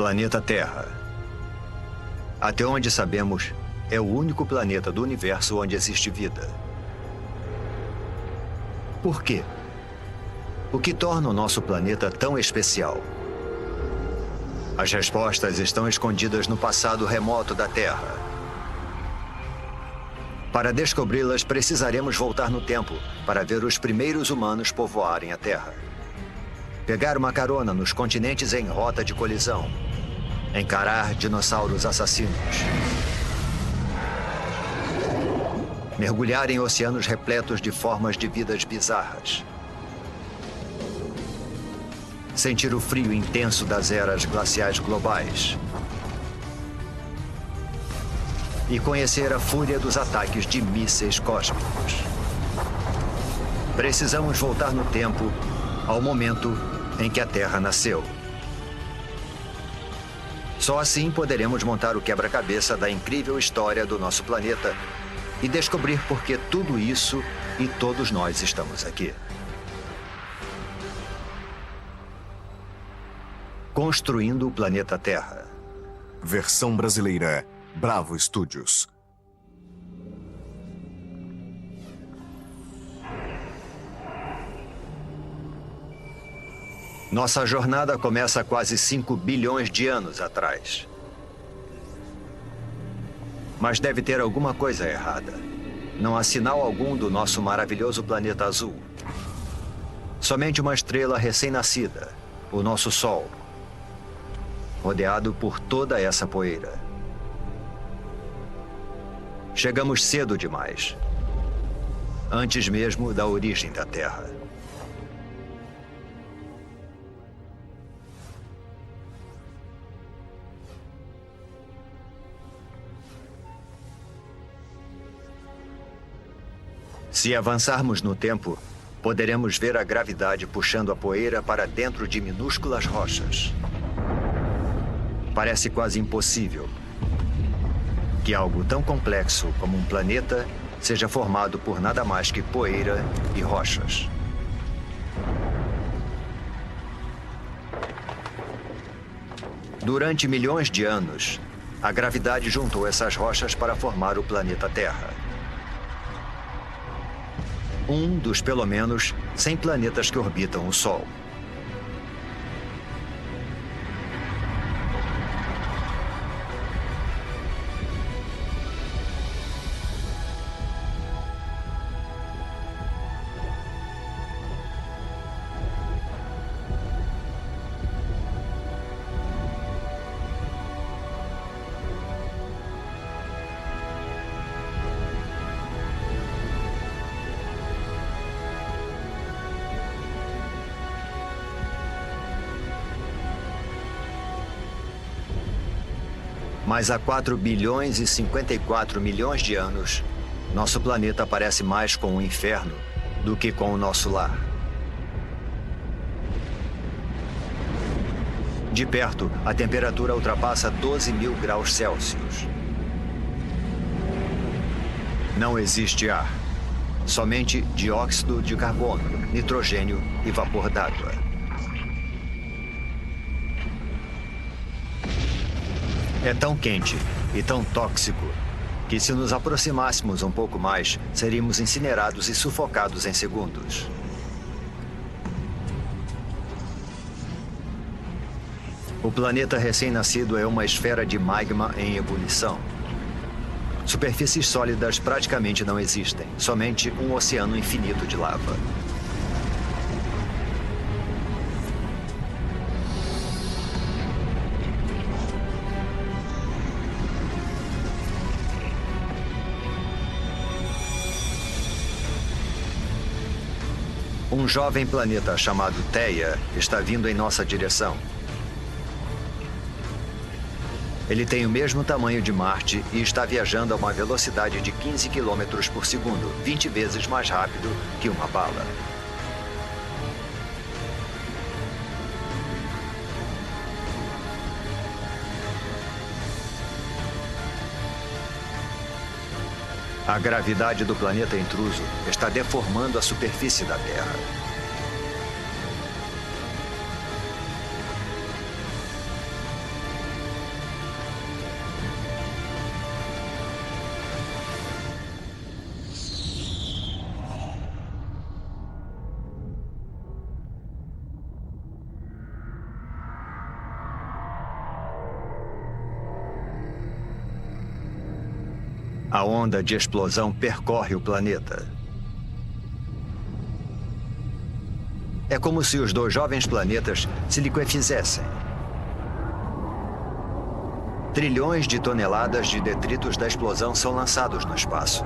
Planeta Terra. Até onde sabemos, é o único planeta do universo onde existe vida. Por quê? O que torna o nosso planeta tão especial? As respostas estão escondidas no passado remoto da Terra. Para descobri-las, precisaremos voltar no tempo para ver os primeiros humanos povoarem a Terra. Pegar uma carona nos continentes em rota de colisão. Encarar dinossauros assassinos. Mergulhar em oceanos repletos de formas de vidas bizarras. Sentir o frio intenso das eras glaciais globais. E conhecer a fúria dos ataques de mísseis cósmicos. Precisamos voltar no tempo ao momento em que a Terra nasceu. Só assim poderemos montar o quebra-cabeça da incrível história do nosso planeta e descobrir por que tudo isso e todos nós estamos aqui. Construindo o planeta Terra. Versão brasileira, Bravo Studios. Nossa jornada começa há quase 5 bilhões de anos atrás. Mas deve ter alguma coisa errada. Não há sinal algum do nosso maravilhoso planeta azul. Somente uma estrela recém-nascida, o nosso Sol, rodeado por toda essa poeira. Chegamos cedo demais, antes mesmo da origem da Terra. Se avançarmos no tempo, poderemos ver a gravidade puxando a poeira para dentro de minúsculas rochas. Parece quase impossível que algo tão complexo como um planeta seja formado por nada mais que poeira e rochas. Durante milhões de anos, a gravidade juntou essas rochas para formar o planeta Terra. Um dos, pelo menos, 100 planetas que orbitam o Sol. Mas há 4 bilhões e 54 milhões de anos, nosso planeta parece mais com um inferno do que com o nosso lar. De perto, a temperatura ultrapassa 12.000 graus Celsius. Não existe ar. Somente dióxido de carbono, nitrogênio e vapor d'água. É tão quente e tão tóxico que, se nos aproximássemos um pouco mais, seríamos incinerados e sufocados em segundos. O planeta recém-nascido é uma esfera de magma em ebulição. Superfícies sólidas praticamente não existem, somente um oceano infinito de lava. Um jovem planeta chamado Theia está vindo em nossa direção. Ele tem o mesmo tamanho de Marte e está viajando a uma velocidade de 15 km por segundo, 20 vezes mais rápido que uma bala. A gravidade do planeta intruso está deformando a superfície da Terra. A onda de explosão percorre o planeta. É como se os dois jovens planetas se liquefizessem. Trilhões de toneladas de detritos da explosão são lançados no espaço.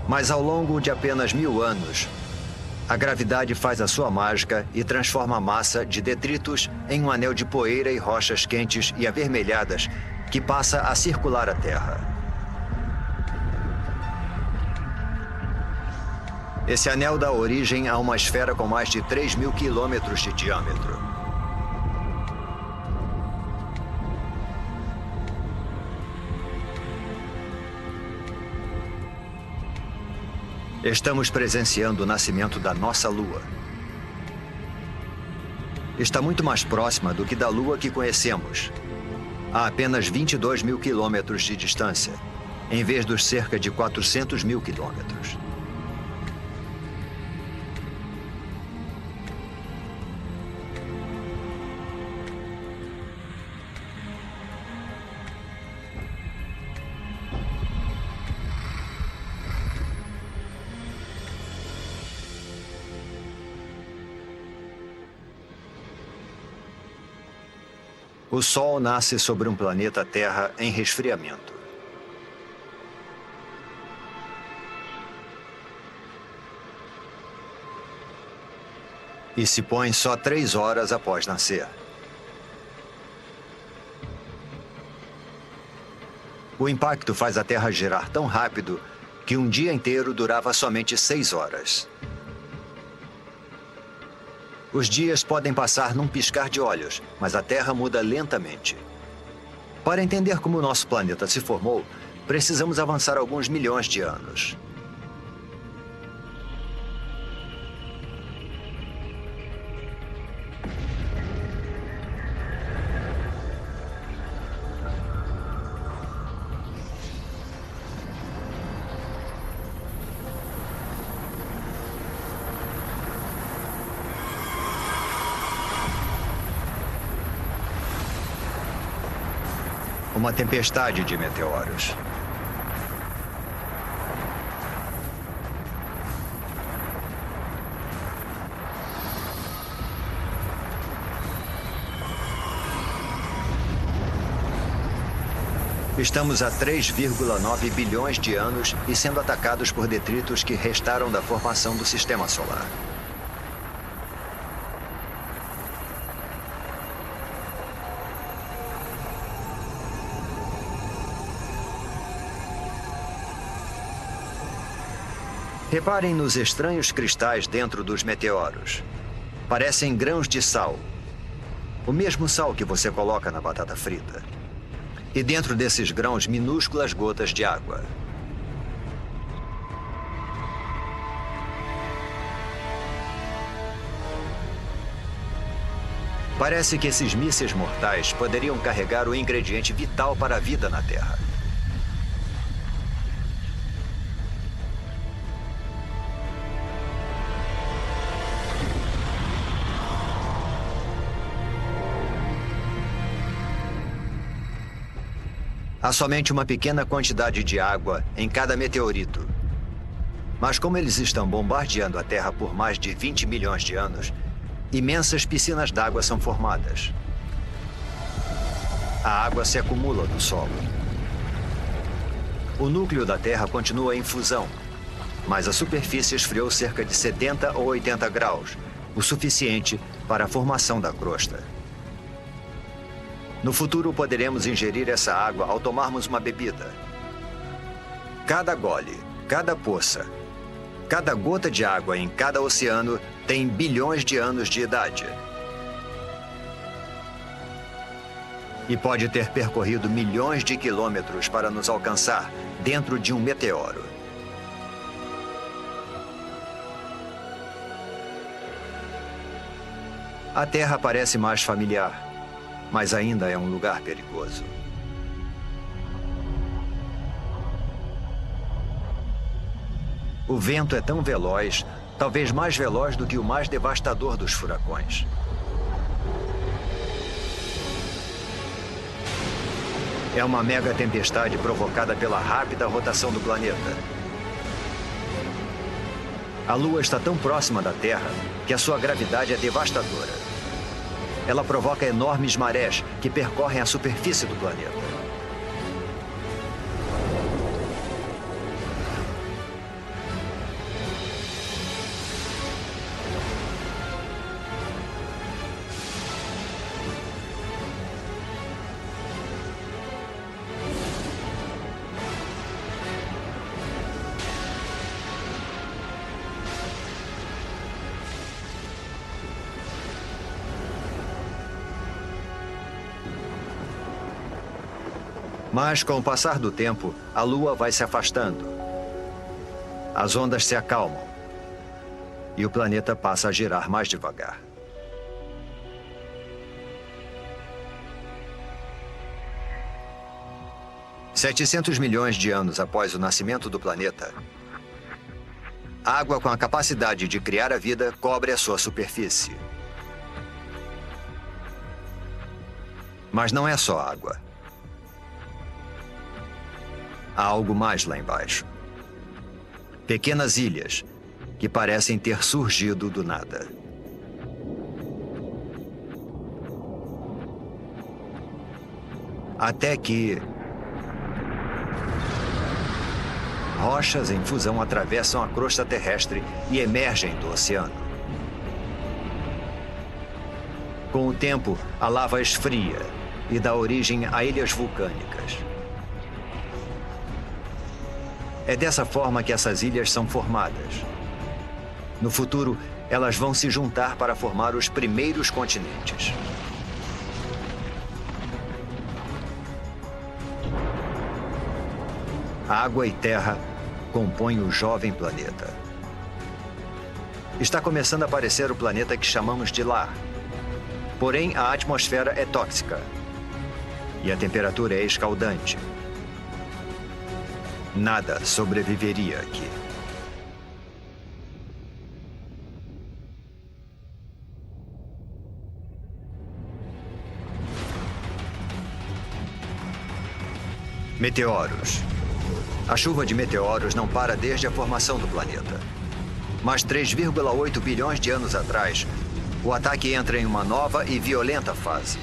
Mas ao longo de apenas 1000 anos, a gravidade faz a sua mágica e transforma a massa de detritos em um anel de poeira e rochas quentes e avermelhadas que passa a circular a Terra. Esse anel dá origem a uma esfera com mais de 3.000 quilômetros de diâmetro. Estamos presenciando o nascimento da nossa Lua. Está muito mais próxima do que da Lua que conhecemos, a apenas 22.000 quilômetros de distância, em vez dos cerca de 400.000 quilômetros. O Sol nasce sobre um planeta Terra em resfriamento. E se põe só 3 horas após nascer. O impacto faz a Terra girar tão rápido que um dia inteiro durava somente 6 horas. Os dias podem passar num piscar de olhos, mas a Terra muda lentamente. Para entender como o nosso planeta se formou, precisamos avançar alguns milhões de anos. Uma tempestade de meteoros. Estamos a 3,9 bilhões de anos e sendo atacados por detritos que restaram da formação do Sistema Solar. Reparem nos estranhos cristais dentro dos meteoros. Parecem grãos de sal. O mesmo sal que você coloca na batata frita. E dentro desses grãos, minúsculas gotas de água. Parece que esses mísseis mortais poderiam carregar o ingrediente vital para a vida na Terra. Há somente uma pequena quantidade de água em cada meteorito. Mas como eles estão bombardeando a Terra por mais de 20 milhões de anos, imensas piscinas d'água são formadas. A água se acumula no solo. O núcleo da Terra continua em fusão, mas a superfície esfriou cerca de 70 ou 80 graus, o suficiente para a formação da crosta. No futuro, poderemos ingerir essa água ao tomarmos uma bebida. Cada gole, cada poça, cada gota de água em cada oceano tem bilhões de anos de idade. E pode ter percorrido milhões de quilômetros para nos alcançar dentro de um meteoro. A Terra parece mais familiar, mas ainda é um lugar perigoso. O vento é tão veloz, talvez mais veloz do que o mais devastador dos furacões. É uma mega tempestade provocada pela rápida rotação do planeta. A Lua está tão próxima da Terra que a sua gravidade é devastadora. Ela provoca enormes marés que percorrem a superfície do planeta. Mas, com o passar do tempo, a Lua vai se afastando. As ondas se acalmam. E o planeta passa a girar mais devagar. $700 milhões de anos após o nascimento do planeta, água com a capacidade de criar a vida cobre a sua superfície. Mas não é só água. Há algo mais lá embaixo. Pequenas ilhas que parecem ter surgido do nada. Até que rochas em fusão atravessam a crosta terrestre e emergem do oceano. Com o tempo, a lava esfria e dá origem a ilhas vulcânicas. É dessa forma que essas ilhas são formadas. No futuro, elas vão se juntar para formar os primeiros continentes. Água e terra compõem o jovem planeta. Está começando a aparecer o planeta que chamamos de lar. Porém, a atmosfera é tóxica. E a temperatura é escaldante. Nada sobreviveria aqui. Meteoros. A chuva de meteoros não para desde a formação do planeta. Mas 3,8 bilhões de anos atrás, o ataque entra em uma nova e violenta fase.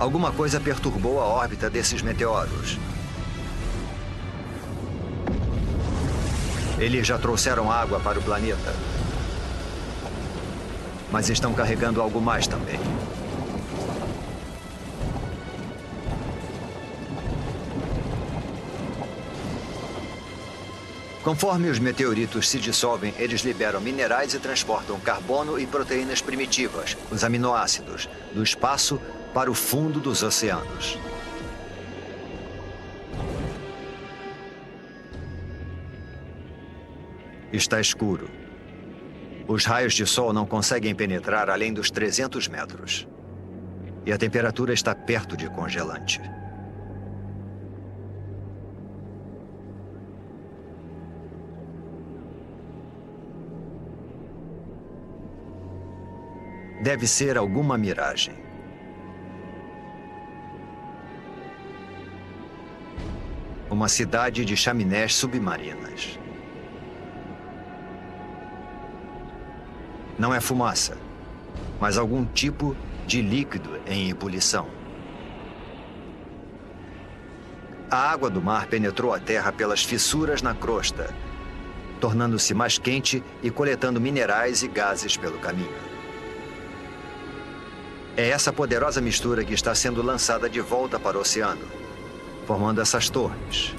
Alguma coisa perturbou a órbita desses meteoros. Eles já trouxeram água para o planeta. Mas estão carregando algo mais também. Conforme os meteoritos se dissolvem, eles liberam minerais e transportam carbono e proteínas primitivas, os aminoácidos, do espaço para o fundo dos oceanos. Está escuro. Os raios de sol não conseguem penetrar além dos 300 metros. E a temperatura está perto de congelante. Deve ser alguma miragem. Uma cidade de chaminés submarinas. Não é fumaça, mas algum tipo de líquido em ebulição. A água do mar penetrou a terra pelas fissuras na crosta, tornando-se mais quente e coletando minerais e gases pelo caminho. É essa poderosa mistura que está sendo lançada de volta para o oceano, formando essas torres.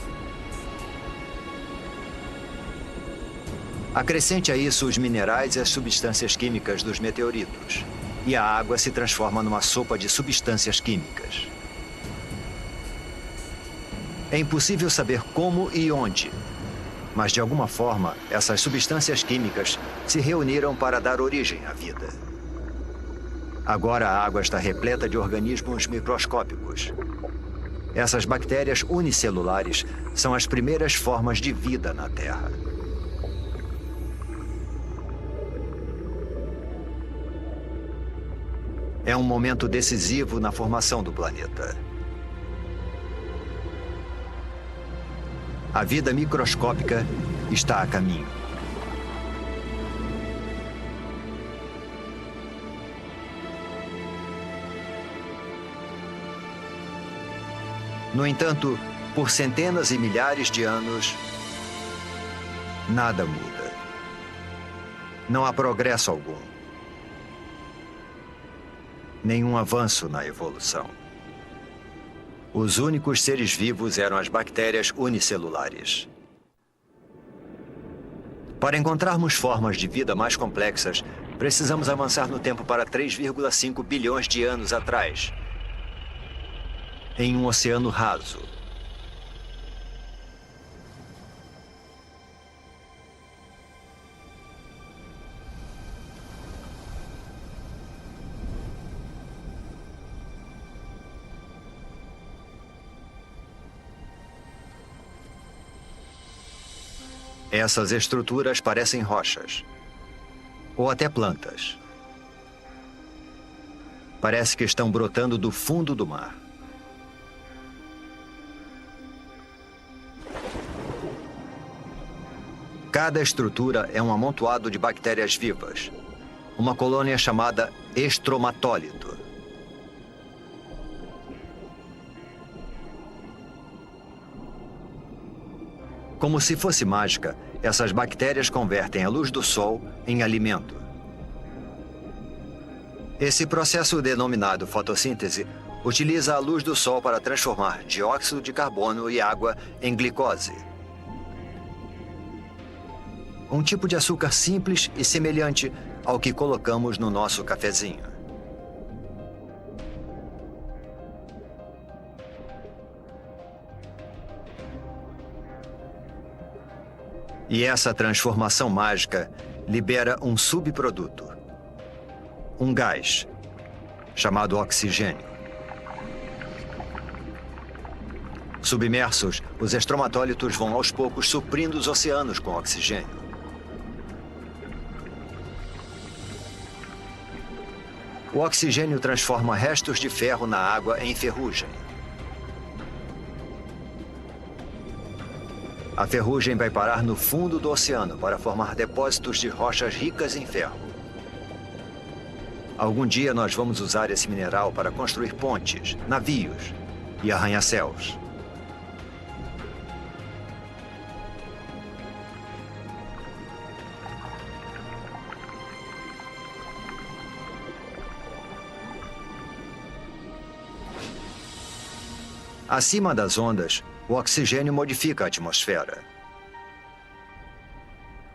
Acrescente a isso os minerais e as substâncias químicas dos meteoritos, e a água se transforma numa sopa de substâncias químicas. É impossível saber como e onde, Mas, de alguma forma, essas substâncias químicas se reuniram para dar origem à vida. Agora a água está repleta de organismos microscópicos. Essas bactérias unicelulares são as primeiras formas de vida na Terra. É um momento decisivo na formação do planeta. A vida microscópica está a caminho. No entanto, por centenas e milhares de anos, nada muda. Não há progresso algum. Nenhum avanço na evolução. Os únicos seres vivos eram as bactérias unicelulares. Para encontrarmos formas de vida mais complexas, precisamos avançar no tempo para 3,5 bilhões de anos atrás, em um oceano raso. Essas estruturas parecem rochas, ou até plantas. Parece que estão brotando do fundo do mar. Cada estrutura é um amontoado de bactérias vivas, uma colônia chamada estromatólito. Como se fosse mágica, essas bactérias convertem a luz do sol em alimento. Esse processo denominado fotossíntese utiliza a luz do sol para transformar dióxido de carbono e água em glicose. Um tipo de açúcar simples e semelhante ao que colocamos no nosso cafezinho. E essa transformação mágica libera um subproduto, um gás, chamado oxigênio. Submersos, os estromatólitos vão aos poucos suprindo os oceanos com oxigênio. O oxigênio transforma restos de ferro na água em ferrugem. A ferrugem vai parar no fundo do oceano para formar depósitos de rochas ricas em ferro. Algum dia nós vamos usar esse mineral para construir pontes, navios e arranha-céus. Acima das ondas, o oxigênio modifica a atmosfera.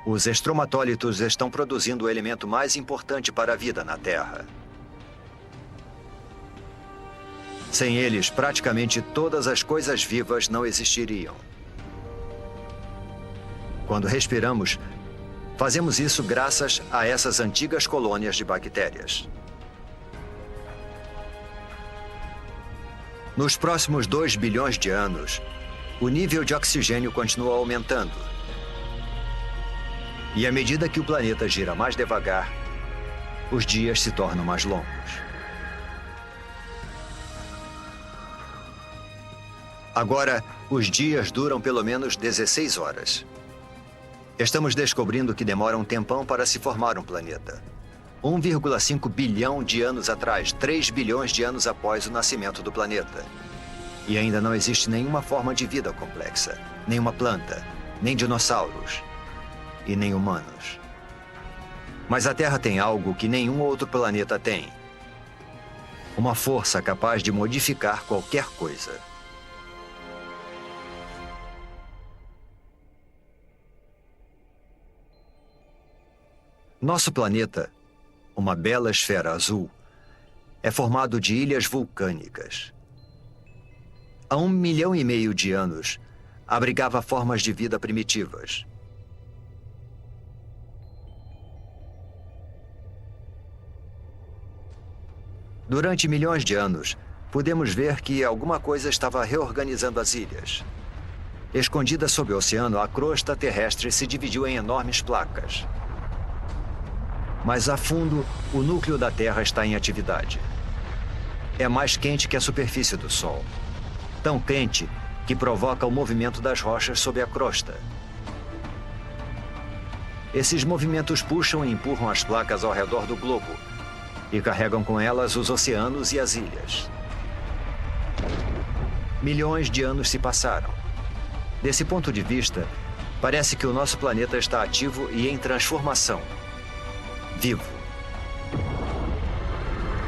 Os estromatólitos estão produzindo o elemento mais importante para a vida na Terra. Sem eles, praticamente todas as coisas vivas não existiriam. Quando respiramos, fazemos isso graças a essas antigas colônias de bactérias. Nos próximos 2 bilhões de anos, o nível de oxigênio continua aumentando. E à medida que o planeta gira mais devagar, os dias se tornam mais longos. Agora, os dias duram pelo menos 16 horas. Estamos descobrindo que demora um tempão para se formar um planeta. 1,5 bilhão de anos atrás, 3 bilhões de anos após o nascimento do planeta. E ainda não existe nenhuma forma de vida complexa, nenhuma planta, nem dinossauros e nem humanos. Mas a Terra tem algo que nenhum outro planeta tem. Uma força capaz de modificar qualquer coisa. Nosso planeta, uma bela esfera azul, é formado de ilhas vulcânicas. Há 1,5 milhão de anos, abrigava formas de vida primitivas. Durante milhões de anos, pudemos ver que alguma coisa estava reorganizando as ilhas. Escondida sob o oceano, a crosta terrestre se dividiu em enormes placas. Mais a fundo, o núcleo da Terra está em atividade. É mais quente que a superfície do Sol. Tão quente que provoca o movimento das rochas sob a crosta. Esses movimentos puxam e empurram as placas ao redor do globo e carregam com elas os oceanos e as ilhas. Milhões de anos se passaram. Desse ponto de vista, parece que o nosso planeta está ativo e em transformação. Vivo.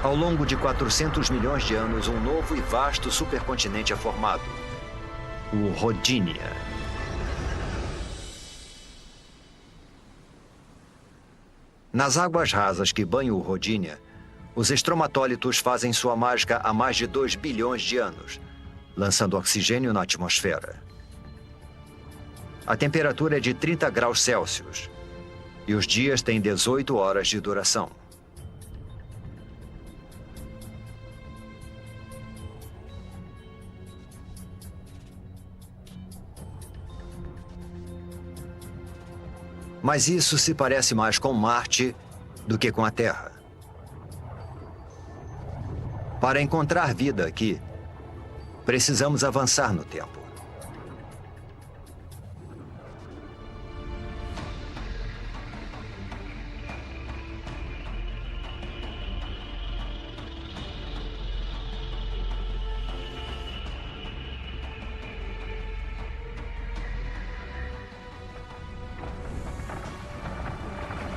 Ao longo de 400 milhões de anos, um novo e vasto supercontinente é formado. O Rodinia. Nas águas rasas que banham o Rodinia, os estromatólitos fazem sua mágica há mais de 2 bilhões de anos, lançando oxigênio na atmosfera. A temperatura é de 30 graus Celsius e os dias têm 18 horas de duração. Mas isso se parece mais com Marte do que com a Terra. Para encontrar vida aqui, precisamos avançar no tempo.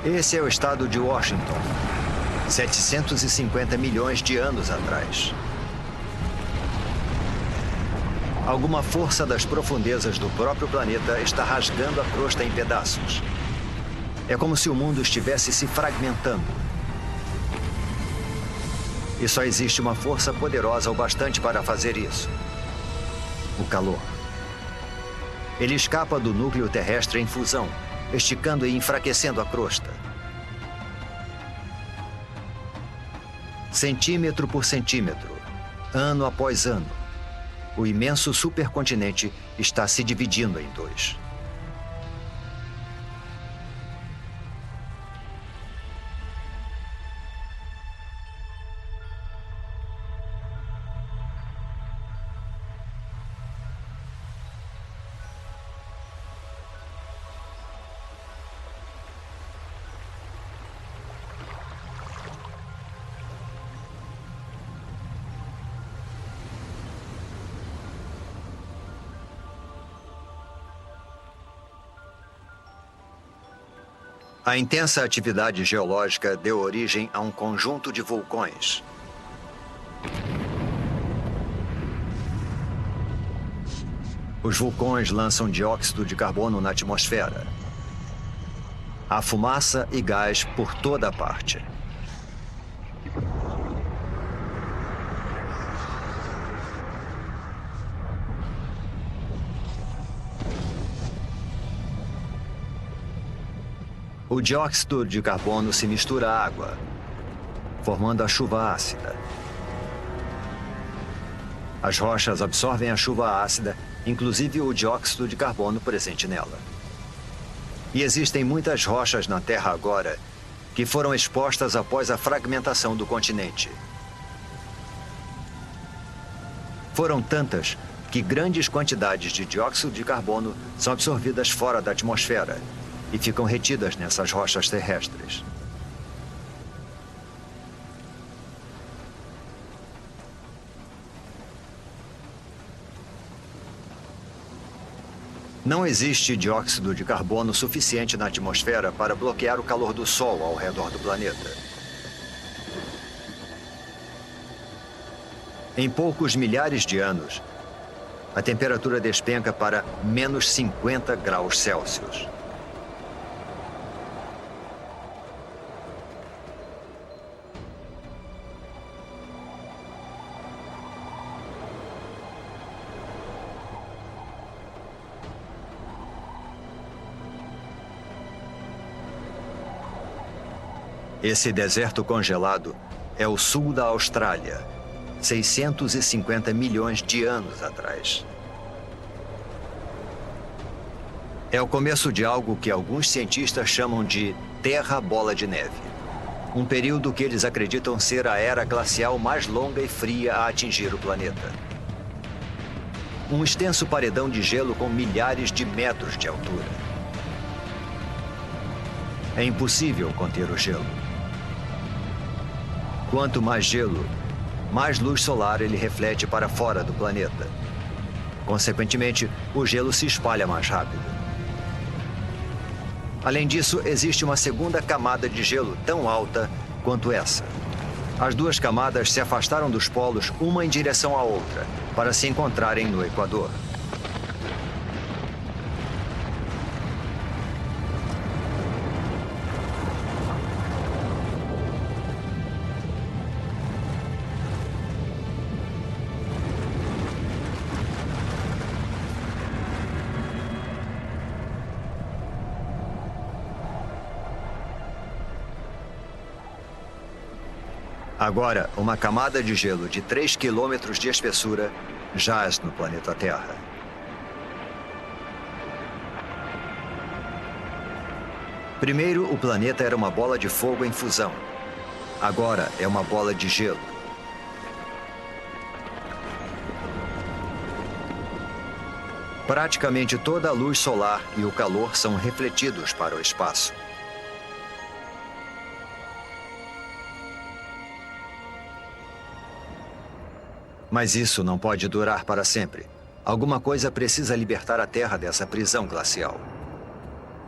Esse é o estado de Washington, 750 milhões de anos atrás. Alguma força das profundezas do próprio planeta está rasgando a crosta em pedaços. É como se o mundo estivesse se fragmentando. E só existe uma força poderosa o bastante para fazer isso: o calor. Ele escapa do núcleo terrestre em fusão, esticando e enfraquecendo a crosta. Centímetro por centímetro, ano após ano, o imenso supercontinente está se dividindo em dois. A intensa atividade geológica deu origem a um conjunto de vulcões. Os vulcões lançam dióxido de carbono na atmosfera. Há fumaça e gás por toda a parte. O dióxido de carbono se mistura à água, formando a chuva ácida. As rochas absorvem a chuva ácida, inclusive o dióxido de carbono presente nela. E existem muitas rochas na Terra agora que foram expostas após a fragmentação do continente. Foram tantas que grandes quantidades de dióxido de carbono são absorvidas fora da atmosfera e ficam retidas nessas rochas terrestres. Não existe dióxido de carbono suficiente na atmosfera para bloquear o calor do Sol ao redor do planeta. Em poucos milhares de anos, a temperatura despenca para menos 50 graus Celsius. Esse deserto congelado é o sul da Austrália, 650 milhões de anos atrás. É o começo de algo que alguns cientistas chamam de Terra Bola de Neve. Um período que eles acreditam ser a era glacial mais longa e fria a atingir o planeta. Um extenso paredão de gelo com milhares de metros de altura. É impossível conter o gelo. Quanto mais gelo, mais luz solar ele reflete para fora do planeta. Consequentemente, o gelo se espalha mais rápido. Além disso, existe uma segunda camada de gelo tão alta quanto essa. As duas camadas se afastaram dos polos uma em direção à outra, para se encontrarem no Equador. Agora, uma camada de gelo de 3 quilômetros de espessura jaz no planeta Terra. Primeiro, o planeta era uma bola de fogo em fusão. Agora é uma bola de gelo. Praticamente toda a luz solar e o calor são refletidos para o espaço. Mas isso não pode durar para sempre. Alguma coisa precisa libertar a Terra dessa prisão glacial.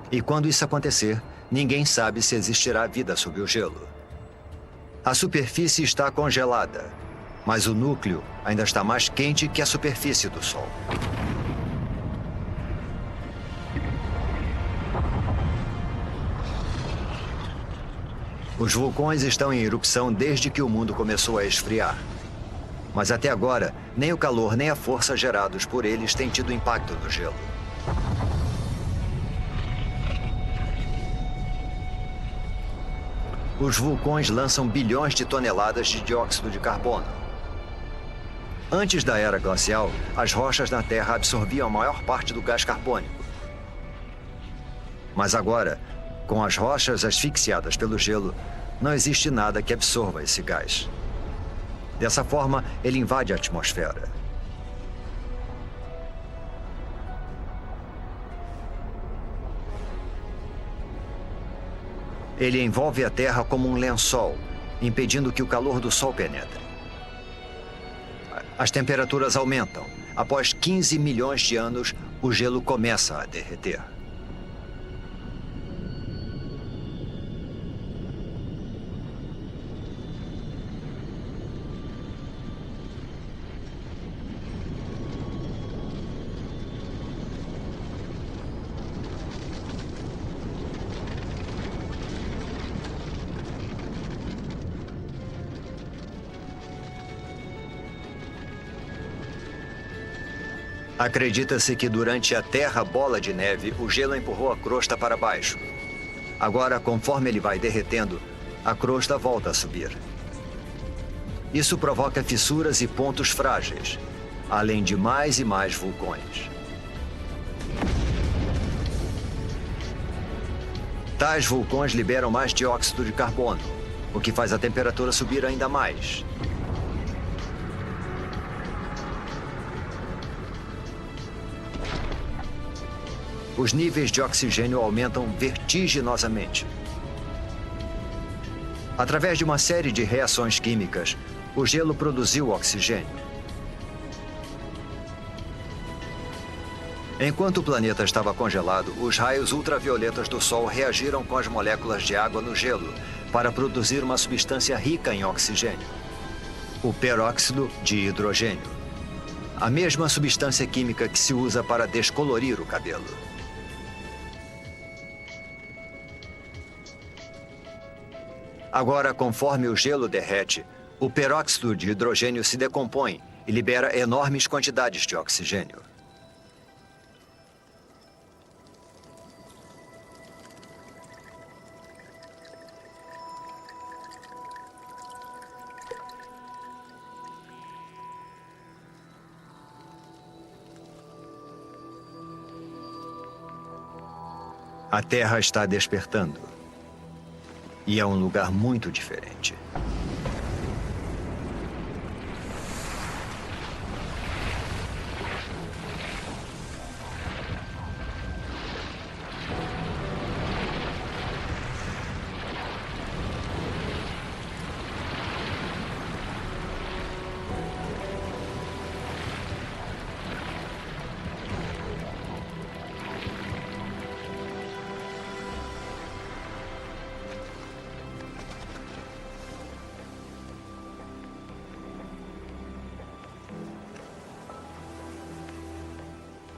E quando isso acontecer, ninguém sabe se existirá vida sob o gelo. A superfície está congelada, mas o núcleo ainda está mais quente que a superfície do Sol. Os vulcões estão em erupção desde que o mundo começou a esfriar. Mas até agora, nem o calor nem a força gerados por eles têm tido impacto no gelo. Os vulcões lançam bilhões de toneladas de dióxido de carbono. Antes da era glacial, as rochas na Terra absorviam a maior parte do gás carbônico. Mas agora, com as rochas asfixiadas pelo gelo, não existe nada que absorva esse gás. Dessa forma, ele invade a atmosfera. Ele envolve a Terra como um lençol, impedindo que o calor do Sol penetre. As temperaturas aumentam. Após 15 milhões de anos, o gelo começa a derreter. Acredita-se que durante a Terra Bola de Neve, o gelo empurrou a crosta para baixo. Agora, conforme ele vai derretendo, a crosta volta a subir. Isso provoca fissuras e pontos frágeis, além de mais e mais vulcões. Tais vulcões liberam mais dióxido de carbono, o que faz a temperatura subir ainda mais. Os níveis de oxigênio aumentam vertiginosamente. Através de uma série de reações químicas, o gelo produziu oxigênio. Enquanto o planeta estava congelado, os raios ultravioletas do Sol reagiram com as moléculas de água no gelo para produzir uma substância rica em oxigênio, o peróxido de hidrogênio. A mesma substância química que se usa para descolorir o cabelo. Agora, conforme o gelo derrete, o peróxido de hidrogênio se decompõe e libera enormes quantidades de oxigênio. A Terra está despertando. E é um lugar muito diferente.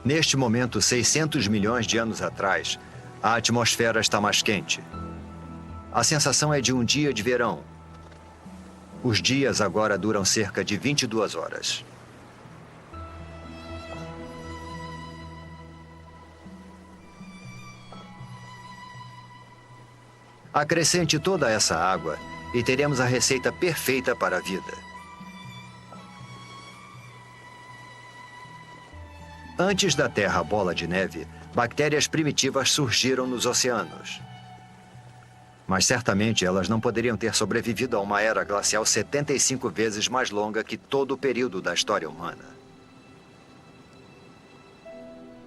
Neste momento, 600 milhões de anos atrás, a atmosfera está mais quente. A sensação é de um dia de verão. Os dias agora duram cerca de 22 horas. Acrescente toda essa água e teremos a receita perfeita para a vida. Antes da Terra bola de neve, bactérias primitivas surgiram nos oceanos. Mas certamente elas não poderiam ter sobrevivido a uma era glacial 75 vezes mais longa que todo o período da história humana.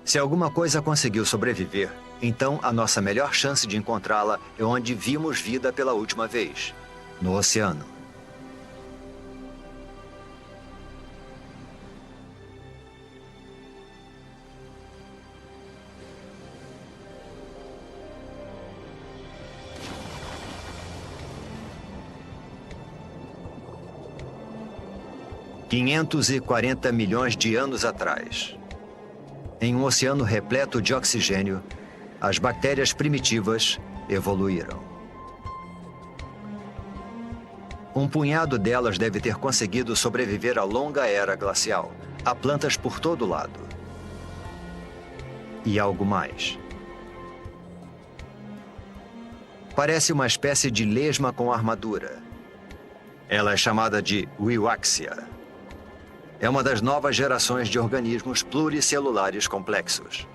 Se alguma coisa conseguiu sobreviver, então a nossa melhor chance de encontrá-la é onde vimos vida pela última vez, no oceano. Há 540 milhões de anos atrás, em um oceano repleto de oxigênio, as bactérias primitivas evoluíram. Um punhado delas deve ter conseguido sobreviver à longa era glacial. Há plantas por todo lado. E algo mais. Parece uma espécie de lesma com armadura. Ela é chamada de Wiwaxia. É uma das novas gerações de organismos pluricelulares complexos.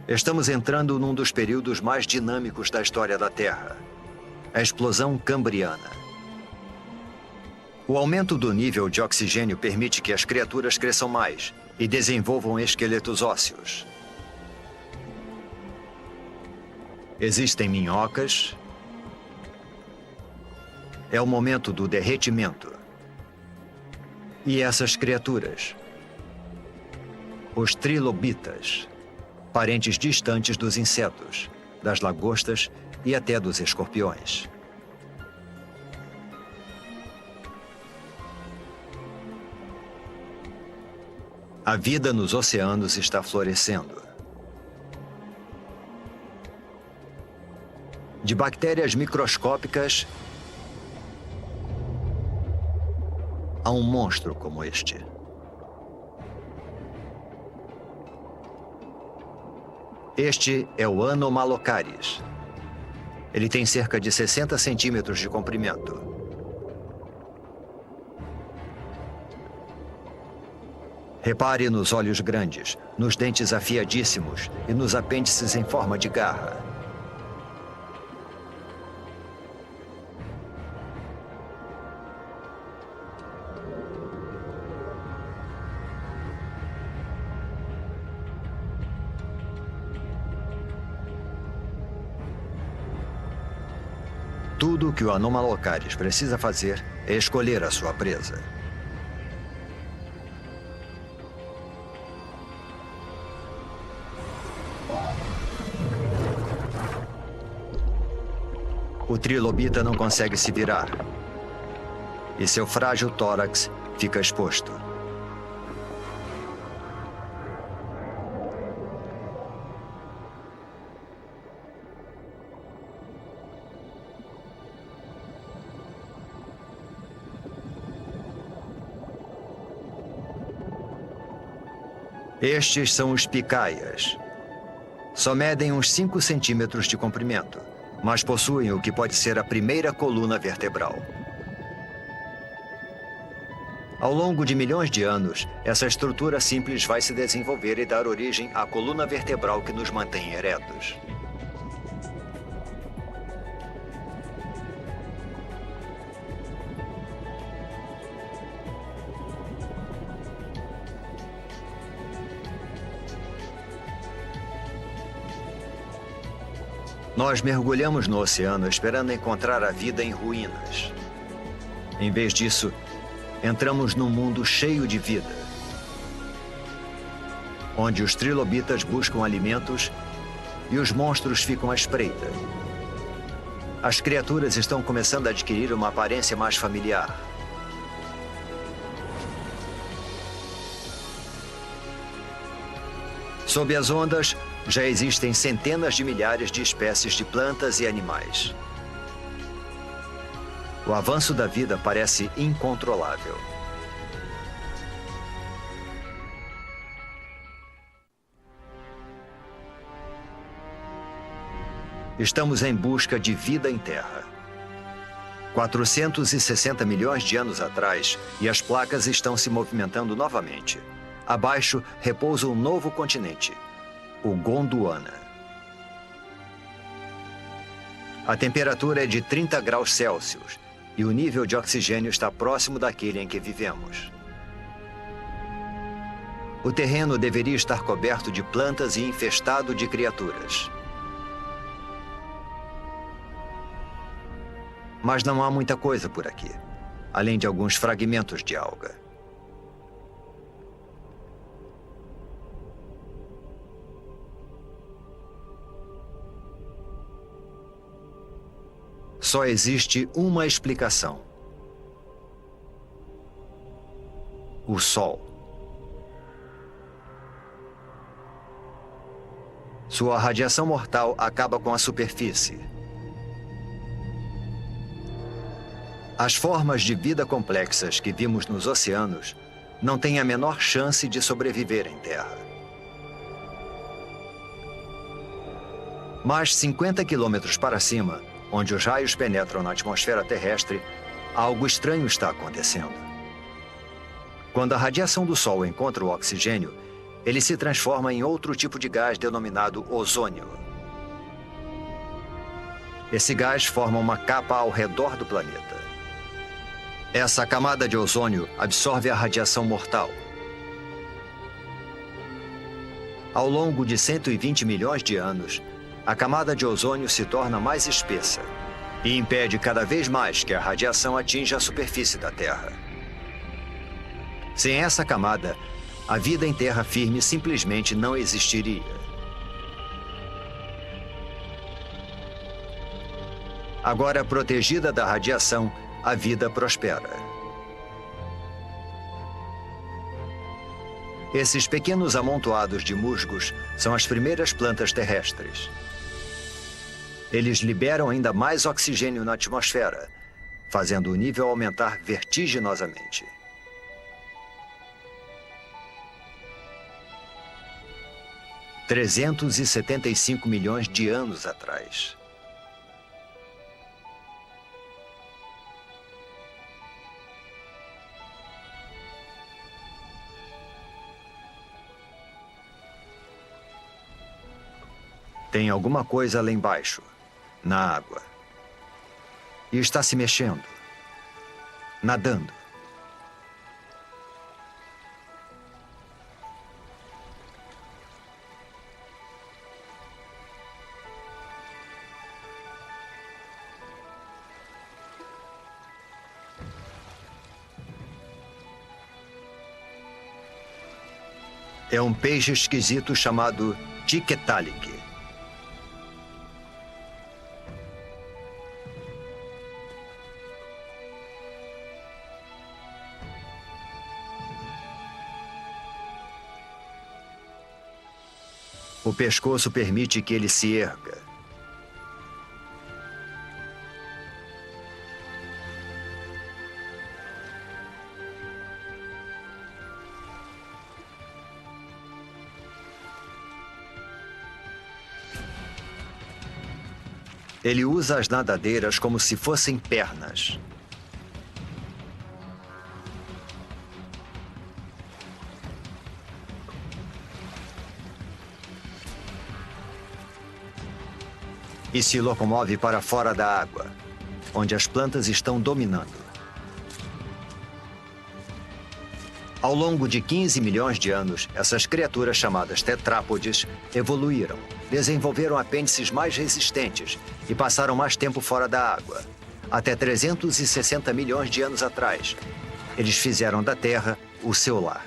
Estamos entrando num dos períodos mais dinâmicos da história da Terra, a explosão cambriana. O aumento do nível de oxigênio permite que as criaturas cresçam mais e desenvolvam esqueletos ósseos. Existem minhocas. É o momento do derretimento. E essas criaturas, os trilobitas, parentes distantes dos insetos, das lagostas e até dos escorpiões. A vida nos oceanos está florescendo. De bactérias microscópicas a um monstro como este. Este é o Anomalocaris. Ele tem cerca de 60 centímetros de comprimento. Repare nos olhos grandes, nos dentes afiadíssimos e nos apêndices em forma de garra. Tudo o que o Anomalocaris precisa fazer é escolher a sua presa. O trilobita não consegue se virar. E seu frágil tórax fica exposto. Estes são os picaias. Só medem uns 5 centímetros de comprimento, mas possuem o que pode ser a primeira coluna vertebral. Ao longo de milhões de anos, essa estrutura simples vai se desenvolver e dar origem à coluna vertebral que nos mantém eretos. Nós mergulhamos no oceano esperando encontrar a vida em ruínas. Em vez disso, entramos num mundo cheio de vida, onde os trilobitas buscam alimentos e os monstros ficam à espreita. As criaturas estão começando a adquirir uma aparência mais familiar. Sob as ondas, já existem centenas de milhares de espécies de plantas e animais. O avanço da vida parece incontrolável. Estamos em busca de vida em Terra. 460 milhões de anos atrás, e as placas estão se movimentando novamente. Abaixo repousa um novo continente, o Gondwana. A temperatura é de 30 graus Celsius e o nível de oxigênio está próximo daquele em que vivemos. O terreno deveria estar coberto de plantas e infestado de criaturas. Mas não há muita coisa por aqui, além de alguns fragmentos de alga. Só existe uma explicação: o Sol. Sua radiação mortal acaba com a superfície. As formas de vida complexas que vimos nos oceanos não têm a menor chance de sobreviver em Terra. Mas 50 quilômetros para cima, onde os raios penetram na atmosfera terrestre, algo estranho está acontecendo. Quando a radiação do Sol encontra o oxigênio, ele se transforma em outro tipo de gás denominado ozônio. Esse gás forma uma capa ao redor do planeta. Essa camada de ozônio absorve a radiação mortal. Ao longo de 120 milhões de anos, a camada de ozônio se torna mais espessa e impede cada vez mais que a radiação atinja a superfície da Terra. Sem essa camada, a vida em terra firme simplesmente não existiria. Agora protegida da radiação, a vida prospera. Esses pequenos amontoados de musgos são as primeiras plantas terrestres. Eles liberam ainda mais oxigênio na atmosfera, fazendo o nível aumentar vertiginosamente. – 375 milhões de anos atrás. Tem alguma coisa lá embaixo, na água. E está se mexendo, nadando. É um peixe esquisito chamado Tiktaalik. O pescoço permite que ele se erga. Ele usa as nadadeiras como se fossem pernas. e se locomove para fora da água, onde as plantas estão dominando. Ao longo de 15 milhões de anos, essas criaturas chamadas tetrápodes evoluíram, desenvolveram apêndices mais resistentes e passaram mais tempo fora da água. Até 360 milhões de anos atrás, eles fizeram da Terra o seu lar.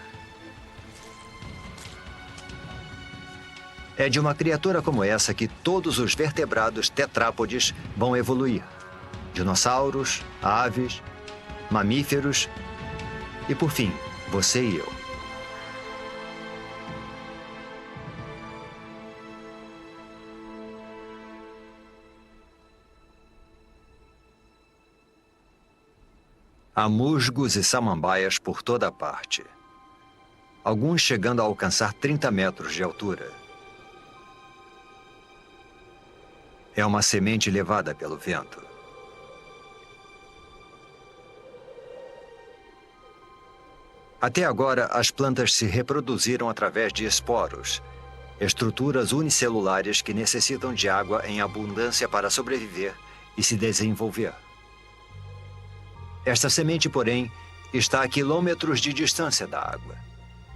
É de uma criatura como essa que todos os vertebrados tetrápodes vão evoluir. Dinossauros, aves, mamíferos e, por fim, você e eu. Há musgos e samambaias por toda parte. Alguns chegando a alcançar 30 metros de altura. É uma semente levada pelo vento. Até agora, as plantas se reproduziram através de esporos, estruturas unicelulares que necessitam de água em abundância para sobreviver e se desenvolver. Esta semente, porém, está a quilômetros de distância da água.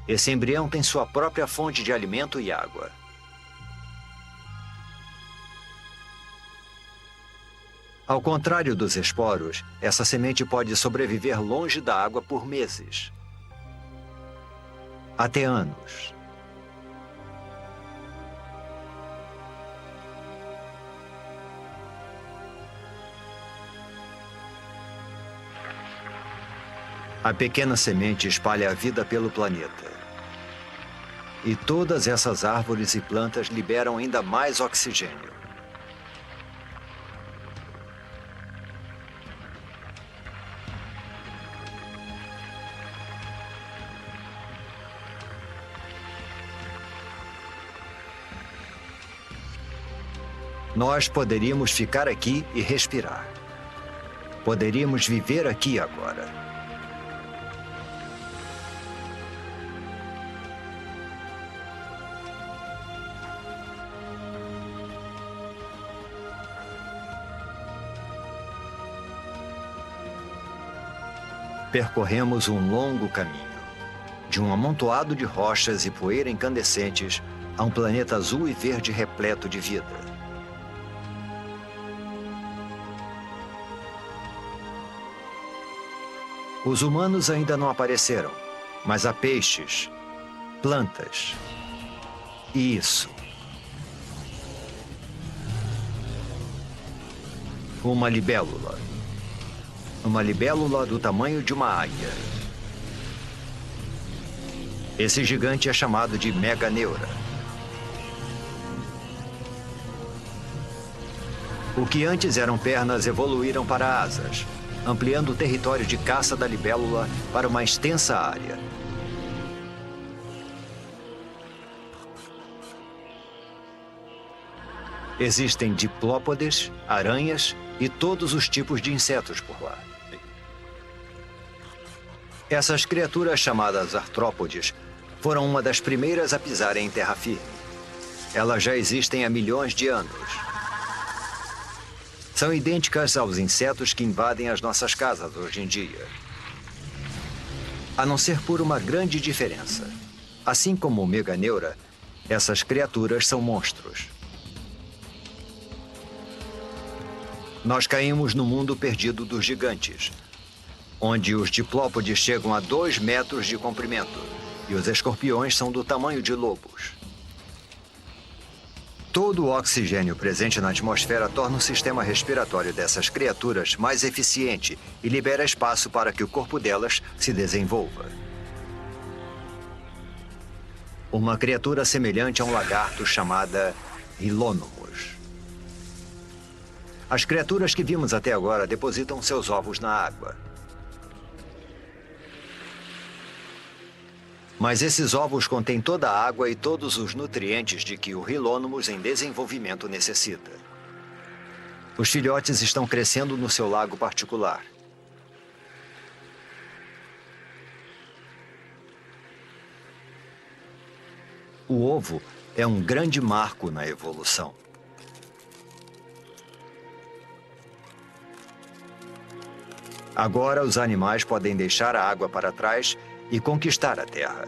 Esse embrião tem sua própria fonte de alimento e água. Ao contrário dos esporos, essa semente pode sobreviver longe da água por meses. Até anos. A pequena semente espalha a vida pelo planeta. E todas essas árvores e plantas liberam ainda mais oxigênio. Nós poderíamos ficar aqui e respirar. Poderíamos viver aqui agora. Percorremos um longo caminho, de um amontoado de rochas e poeira incandescentes a um planeta azul e verde repleto de vida. Os humanos ainda não apareceram, mas há peixes, plantas e isso. Uma libélula. Uma libélula do tamanho de uma águia. Esse gigante é chamado de Meganeura. O que antes eram pernas evoluíram para asas, ampliando o território de caça da libélula para uma extensa área. Existem diplópodes, aranhas e todos os tipos de insetos por lá. Essas criaturas chamadas artrópodes foram uma das primeiras a pisarem em terra firme. Elas já existem há milhões de anos. São idênticas aos insetos que invadem as nossas casas hoje em dia. A não ser por uma grande diferença. Assim como o Meganeura, essas criaturas são monstros. Nós caímos no mundo perdido dos gigantes, onde os diplópodes chegam a 2 metros de comprimento e os escorpiões são do tamanho de lobos. Todo o oxigênio presente na atmosfera torna o sistema respiratório dessas criaturas mais eficiente e libera espaço para que o corpo delas se desenvolva. Uma criatura semelhante a um lagarto chamada Rilônomos. As criaturas que vimos até agora depositam seus ovos na água. Mas esses ovos contêm toda a água e todos os nutrientes de que o Rilônomos em desenvolvimento necessita. Os filhotes estão crescendo no seu lago particular. O ovo é um grande marco na evolução. Agora os animais podem deixar a água para trás e conquistar a terra.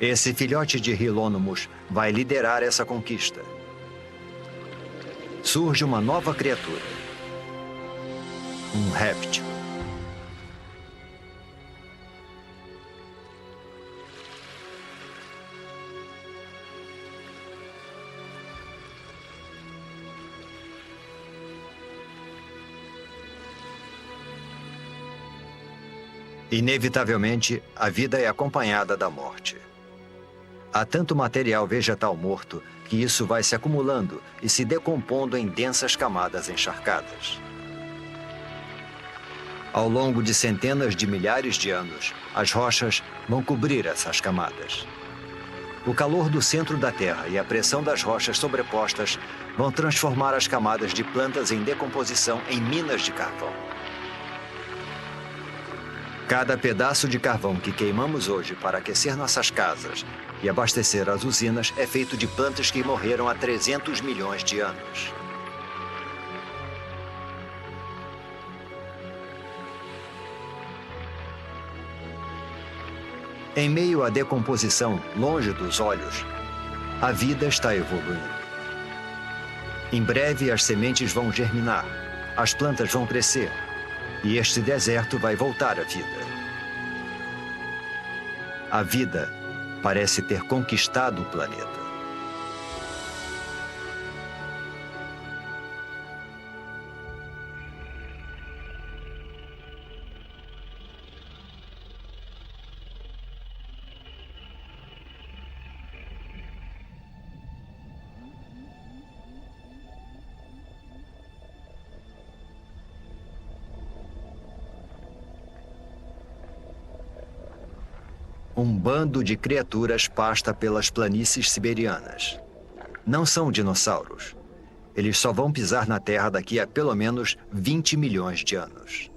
Esse filhote de Hieronymus vai liderar essa conquista. Surge uma nova criatura. Um réptil. Inevitavelmente, a vida é acompanhada da morte. Há tanto material vegetal morto que isso vai se acumulando e se decompondo em densas camadas encharcadas. Ao longo de centenas de milhares de anos, as rochas vão cobrir essas camadas. O calor do centro da Terra e a pressão das rochas sobrepostas vão transformar as camadas de plantas em decomposição em minas de carvão. Cada pedaço de carvão que queimamos hoje para aquecer nossas casas e abastecer as usinas é feito de plantas que morreram há 300 milhões de anos. Em meio à decomposição, longe dos olhos, a vida está evoluindo. Em breve, as sementes vão germinar, as plantas vão crescer, e este deserto vai voltar à vida. A vida parece ter conquistado o planeta. Um bando de criaturas pasta pelas planícies siberianas. Não são dinossauros. Eles só vão pisar na Terra daqui a pelo menos 20 milhões de anos.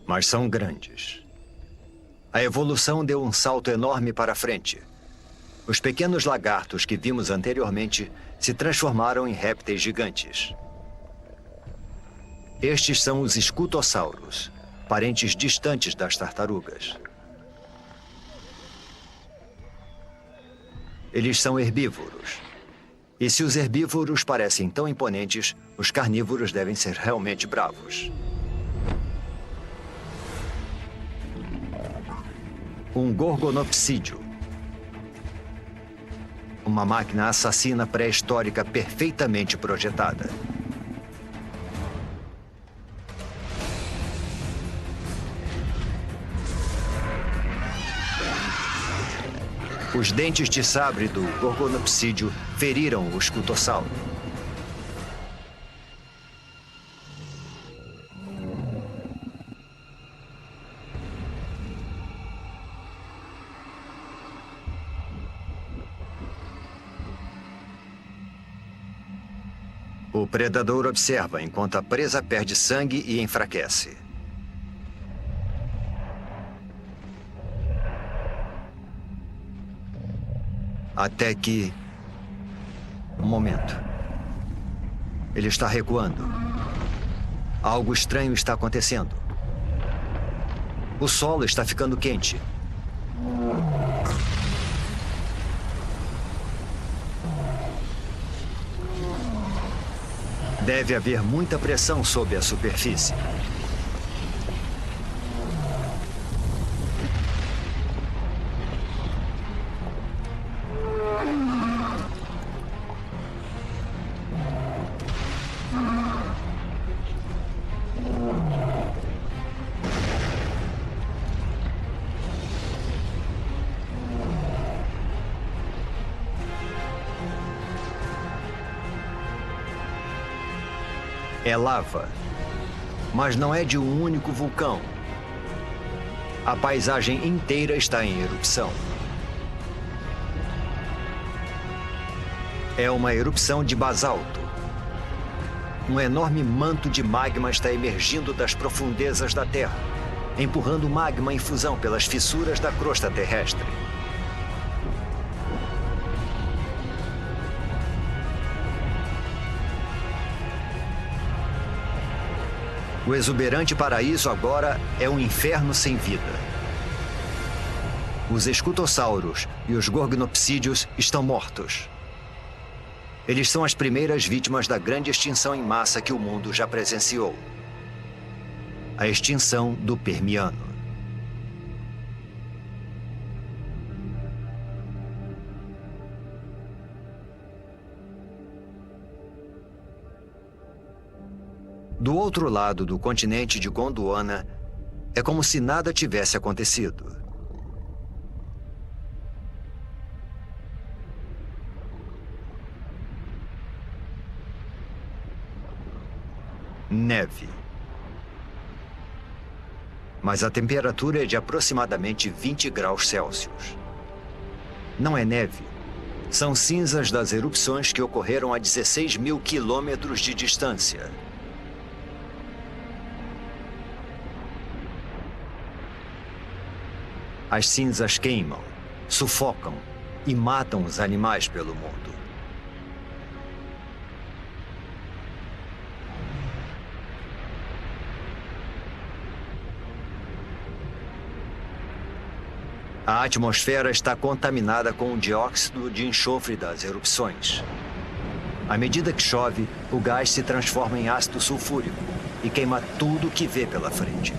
Mas são grandes. A evolução deu um salto enorme para frente. Os pequenos lagartos que vimos anteriormente se transformaram em répteis gigantes. Estes são os escutossauros, parentes distantes das tartarugas. Eles são herbívoros. E se os herbívoros parecem tão imponentes, os carnívoros devem ser realmente bravos. Um gorgonopsídeo. Uma máquina assassina pré-histórica perfeitamente projetada. Os dentes de sabre do gorgonopsídeo feriram o escutossauro. O predador observa enquanto a presa perde sangue e enfraquece. Até que... Um momento. Ele está recuando. Algo estranho está acontecendo. O solo está ficando quente. Deve haver muita pressão sob a superfície. É lava, mas não é de um único vulcão. A paisagem inteira está em erupção. É uma erupção de basalto. Um enorme manto de magma está emergindo das profundezas da Terra, empurrando magma em fusão pelas fissuras da crosta terrestre. O exuberante paraíso agora é um inferno sem vida. Os escutossauros e os gorgnopsídeos estão mortos. Eles são as primeiras vítimas da grande extinção em massa que o mundo já presenciou. A extinção do Permiano. Do outro lado do continente de Gondwana, é como se nada tivesse acontecido. Neve. Mas a temperatura é de aproximadamente 20 graus Celsius. Não é neve. São cinzas das erupções que ocorreram a 16 mil quilômetros de distância. As cinzas queimam, sufocam e matam os animais pelo mundo. A atmosfera está contaminada com o dióxido de enxofre das erupções. À medida que chove, o gás se transforma em ácido sulfúrico e queima tudo que vê pela frente.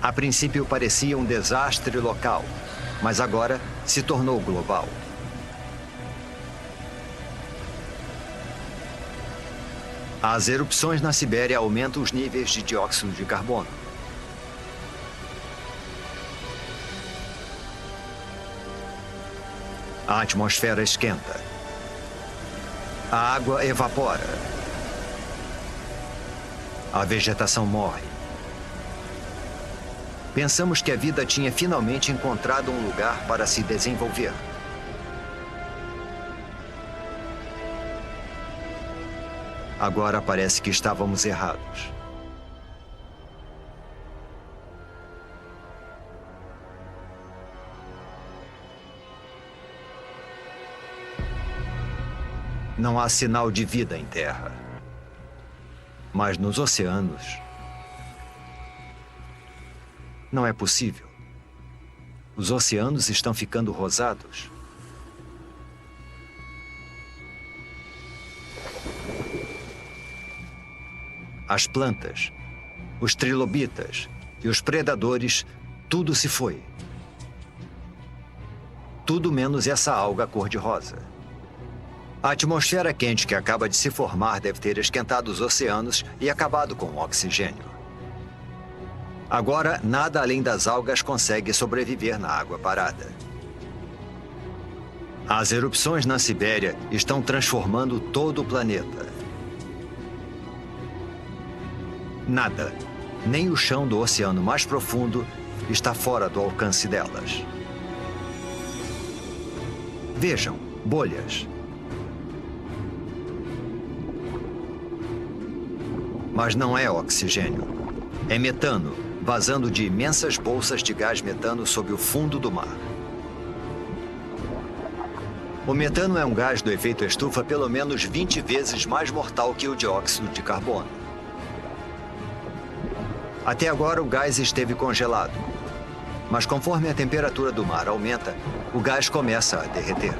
A princípio parecia um desastre local, mas agora se tornou global. As erupções na Sibéria aumentam os níveis de dióxido de carbono. A atmosfera esquenta. A água evapora. A vegetação morre. Pensamos que a vida tinha finalmente encontrado um lugar para se desenvolver. Agora parece que estávamos errados. Não há sinal de vida em terra. Mas nos oceanos, não é possível. Os oceanos estão ficando rosados. As plantas, os trilobitas e os predadores, tudo se foi. Tudo menos essa alga cor-de-rosa. A atmosfera quente que acaba de se formar deve ter esquentado os oceanos e acabado com o oxigênio. Agora, nada além das algas consegue sobreviver na água parada. As erupções na Sibéria estão transformando todo o planeta. Nada, nem o chão do oceano mais profundo, está fora do alcance delas. Vejam, bolhas. Mas não é oxigênio. É metano, vazando de imensas bolsas de gás metano sob o fundo do mar. O metano é um gás do efeito estufa pelo menos 20 vezes mais mortal que o dióxido de carbono. Até agora o gás esteve congelado, mas conforme a temperatura do mar aumenta, o gás começa a derreter.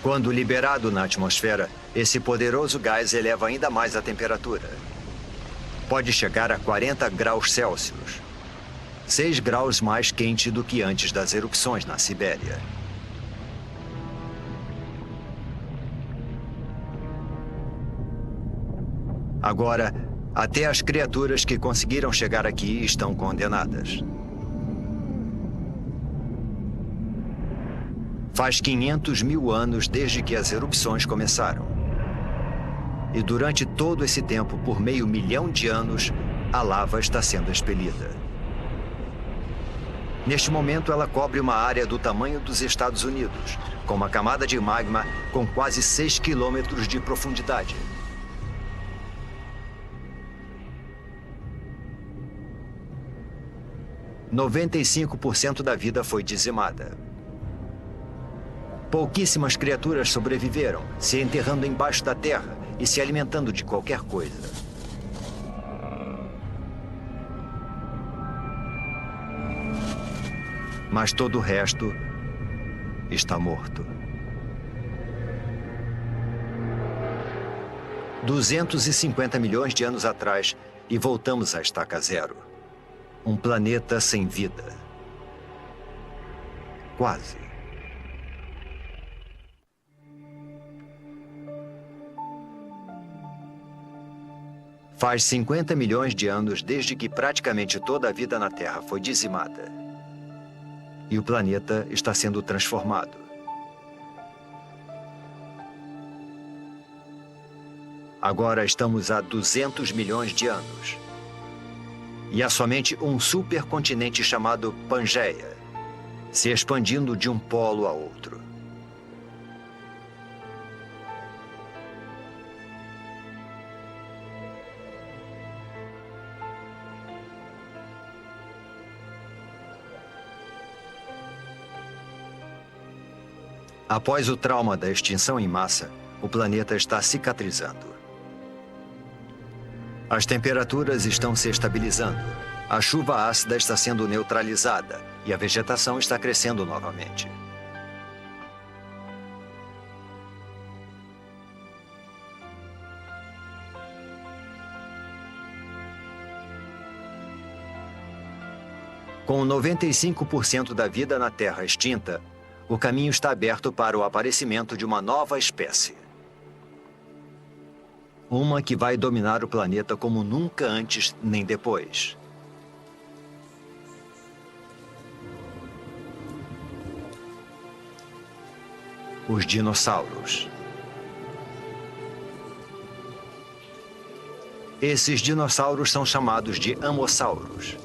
Quando liberado na atmosfera, esse poderoso gás eleva ainda mais a temperatura. Pode chegar a 40 graus Celsius, 6 graus mais quente do que antes das erupções na Sibéria. Agora, até as criaturas que conseguiram chegar aqui estão condenadas. Faz 500 mil anos desde que as erupções começaram. E durante todo esse tempo, por meio milhão de anos, a lava está sendo expelida. Neste momento, ela cobre uma área do tamanho dos Estados Unidos, com uma camada de magma com quase 6 quilômetros de profundidade. – 95% da vida foi dizimada. Pouquíssimas criaturas sobreviveram, se enterrando embaixo da terra e se alimentando de qualquer coisa. Mas todo o resto está morto. 250 milhões de anos atrás e voltamos à estaca zero. Um planeta sem vida. Quase. Faz 50 milhões de anos desde que praticamente toda a vida na Terra foi dizimada. E o planeta está sendo transformado. Agora estamos há 200 milhões de anos. E há somente um supercontinente chamado Pangeia, se expandindo de um polo a outro. Após o trauma da extinção em massa, o planeta está cicatrizando. As temperaturas estão se estabilizando, a chuva ácida está sendo neutralizada e a vegetação está crescendo novamente. Com 95% da vida na Terra extinta, o caminho está aberto para o aparecimento de uma nova espécie. Uma que vai dominar o planeta como nunca antes nem depois. Os dinossauros. Esses dinossauros são chamados de amossauros.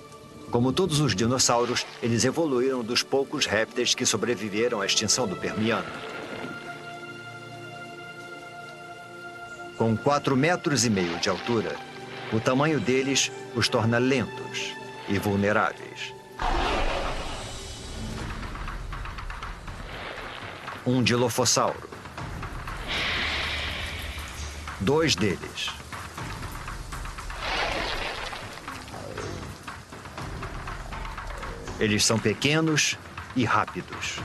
Como todos os dinossauros, eles evoluíram dos poucos répteis que sobreviveram à extinção do Permiano. Com 4,5 metros de altura, o tamanho deles os torna lentos e vulneráveis. Um dilofossauro. 2 deles. Eles são pequenos e rápidos.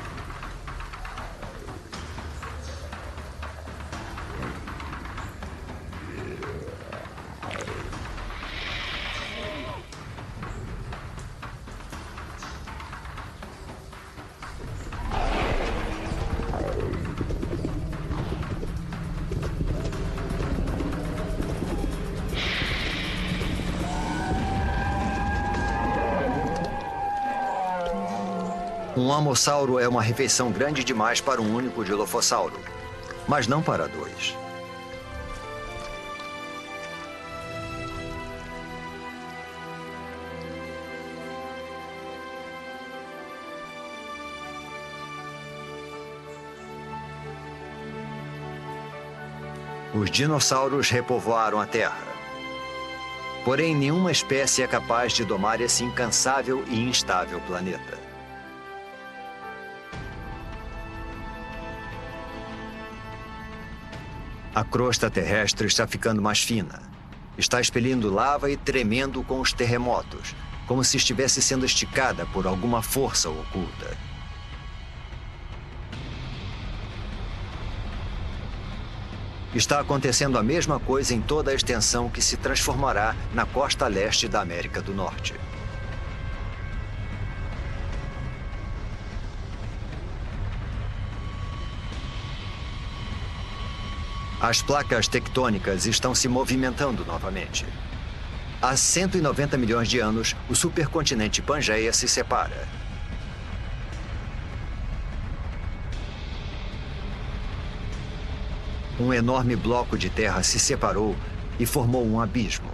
Um amossauro é uma refeição grande demais para um único dilofossauro, mas não para 2. Os dinossauros repovoaram a Terra. Porém, nenhuma espécie é capaz de domar esse incansável e instável planeta. A crosta terrestre está ficando mais fina. Está expelindo lava e tremendo com os terremotos, como se estivesse sendo esticada por alguma força oculta. Está acontecendo a mesma coisa em toda a extensão que se transformará na costa leste da América do Norte. As placas tectônicas estão se movimentando novamente. Há 190 milhões de anos, o supercontinente Pangeia se separa. Um enorme bloco de terra se separou e formou um abismo.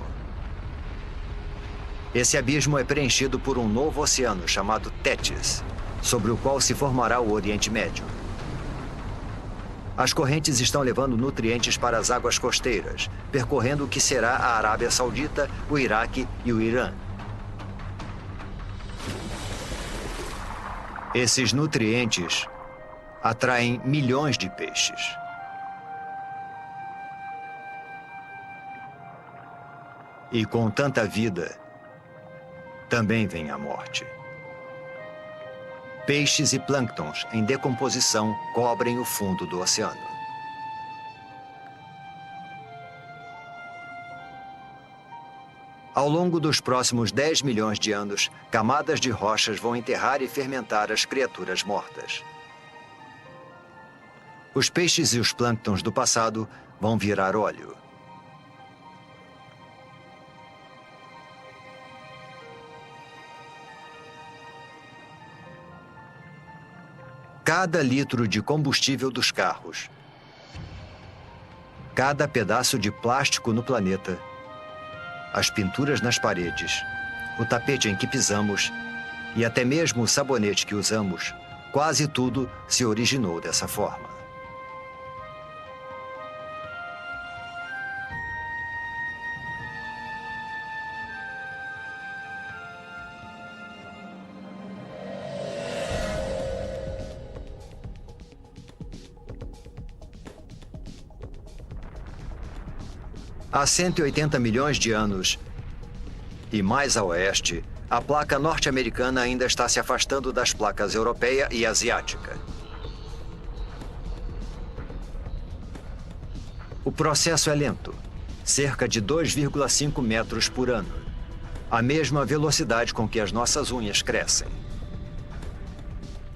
Esse abismo é preenchido por um novo oceano chamado Tétis, sobre o qual se formará o Oriente Médio. As correntes estão levando nutrientes para as águas costeiras, percorrendo o que será a Arábia Saudita, o Iraque e o Irã. Esses nutrientes atraem milhões de peixes. E com tanta vida, também vem a morte. Peixes e plânctons em decomposição cobrem o fundo do oceano. Ao longo dos próximos 10 milhões de anos, camadas de rochas vão enterrar e fermentar as criaturas mortas. Os peixes e os plânctons do passado vão virar óleo. Cada litro de combustível dos carros, cada pedaço de plástico no planeta, as pinturas nas paredes, o tapete em que pisamos e até mesmo o sabonete que usamos, quase tudo se originou dessa forma. Há 180 milhões de anos, e mais a oeste, a placa norte-americana ainda está se afastando das placas europeia e asiática. O processo é lento, cerca de 2,5 metros por ano, a mesma velocidade com que as nossas unhas crescem.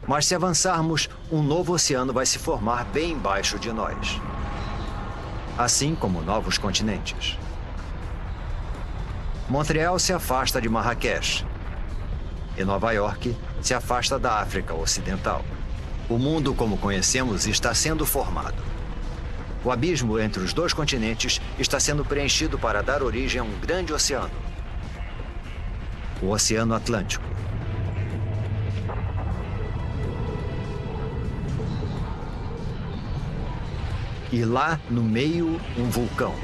Mas se avançarmos, um novo oceano vai se formar bem embaixo de nós. Assim como novos continentes. Montreal se afasta de Marrakech e Nova York se afasta da África Ocidental. O mundo como conhecemos está sendo formado. O abismo entre os dois continentes está sendo preenchido para dar origem a um grande oceano. O Oceano Atlântico. E lá, no meio, um vulcão.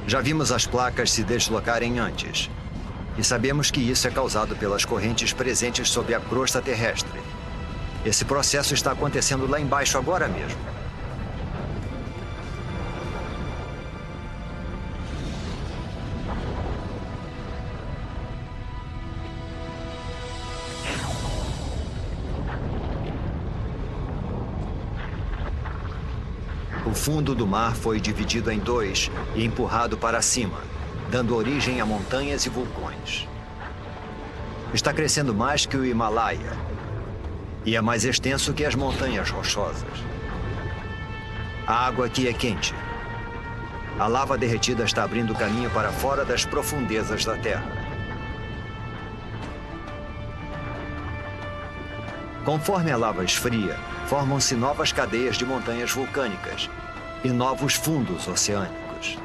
Já vimos as placas se deslocarem antes. E sabemos que isso é causado pelas correntes presentes sob a crosta terrestre. Esse processo está acontecendo lá embaixo agora mesmo. O fundo do mar foi dividido em dois e empurrado para cima, dando origem a montanhas e vulcões. Está crescendo mais que o Himalaia e é mais extenso que as montanhas rochosas. A água aqui é quente. A lava derretida está abrindo caminho para fora das profundezas da Terra. Conforme a lava esfria, formam-se novas cadeias de montanhas vulcânicas e novos fundos oceânicos.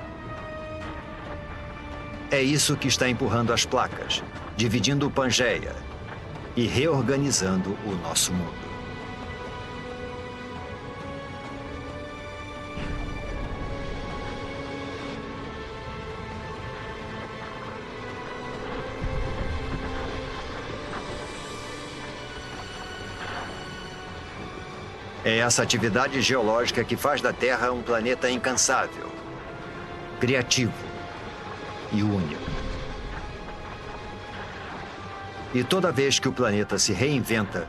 É isso que está empurrando as placas, dividindo o Pangeia e reorganizando o nosso mundo. É essa atividade geológica que faz da Terra um planeta incansável, criativo e único. E toda vez que o planeta se reinventa,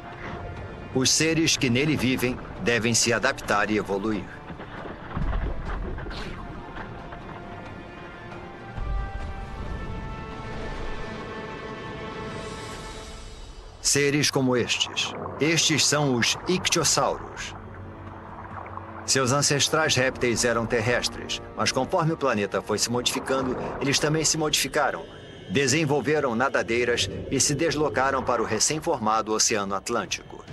os seres que nele vivem devem se adaptar e evoluir. Seres como estes. Estes são os ictiossauros. Seus ancestrais répteis eram terrestres, mas conforme o planeta foi se modificando, eles também se modificaram, desenvolveram nadadeiras e se deslocaram para o recém-formado Oceano Atlântico.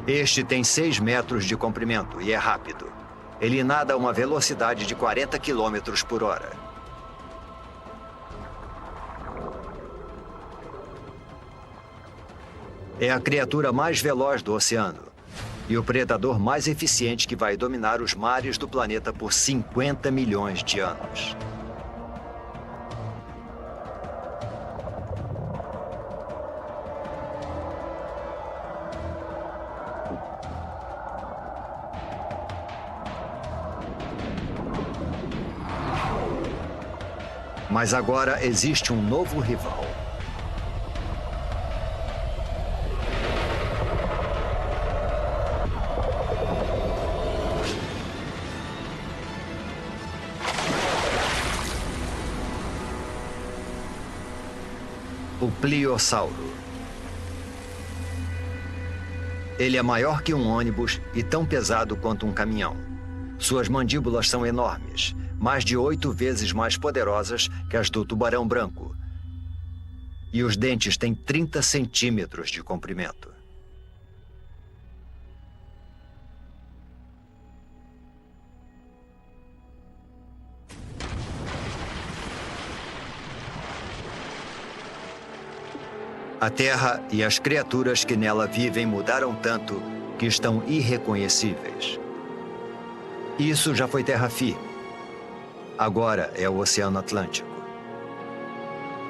Este tem 6 metros de comprimento e é rápido. Ele nada a uma velocidade de 40 quilômetros por hora. É a criatura mais veloz do oceano e o predador mais eficiente que vai dominar os mares do planeta por 50 milhões de anos. Mas agora existe um novo rival. O Pliossauro. Ele é maior que um ônibus e tão pesado quanto um caminhão. Suas mandíbulas são enormes, mais de 8 vezes mais poderosas que as do tubarão branco. E os dentes têm 30 centímetros de comprimento. A Terra e as criaturas que nela vivem mudaram tanto que estão irreconhecíveis. Isso já foi terra firme. Agora é o Oceano Atlântico.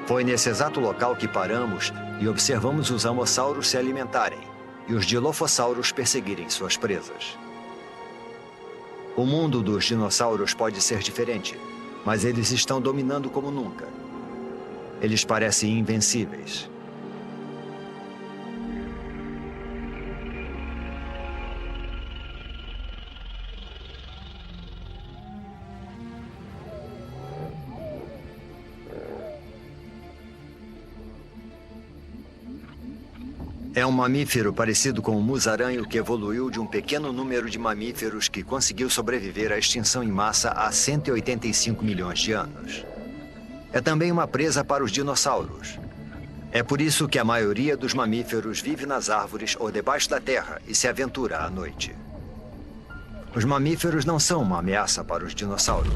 Foi nesse exato local que paramos e observamos os amossauros se alimentarem e os dilofossauros perseguirem suas presas. O mundo dos dinossauros pode ser diferente, mas eles estão dominando como nunca. Eles parecem invencíveis. É um mamífero parecido com o musaranho que evoluiu de um pequeno número de mamíferos que conseguiu sobreviver à extinção em massa há 185 milhões de anos. É também uma presa para os dinossauros. É por isso que a maioria dos mamíferos vive nas árvores ou debaixo da terra e se aventura à noite. Os mamíferos não são uma ameaça para os dinossauros.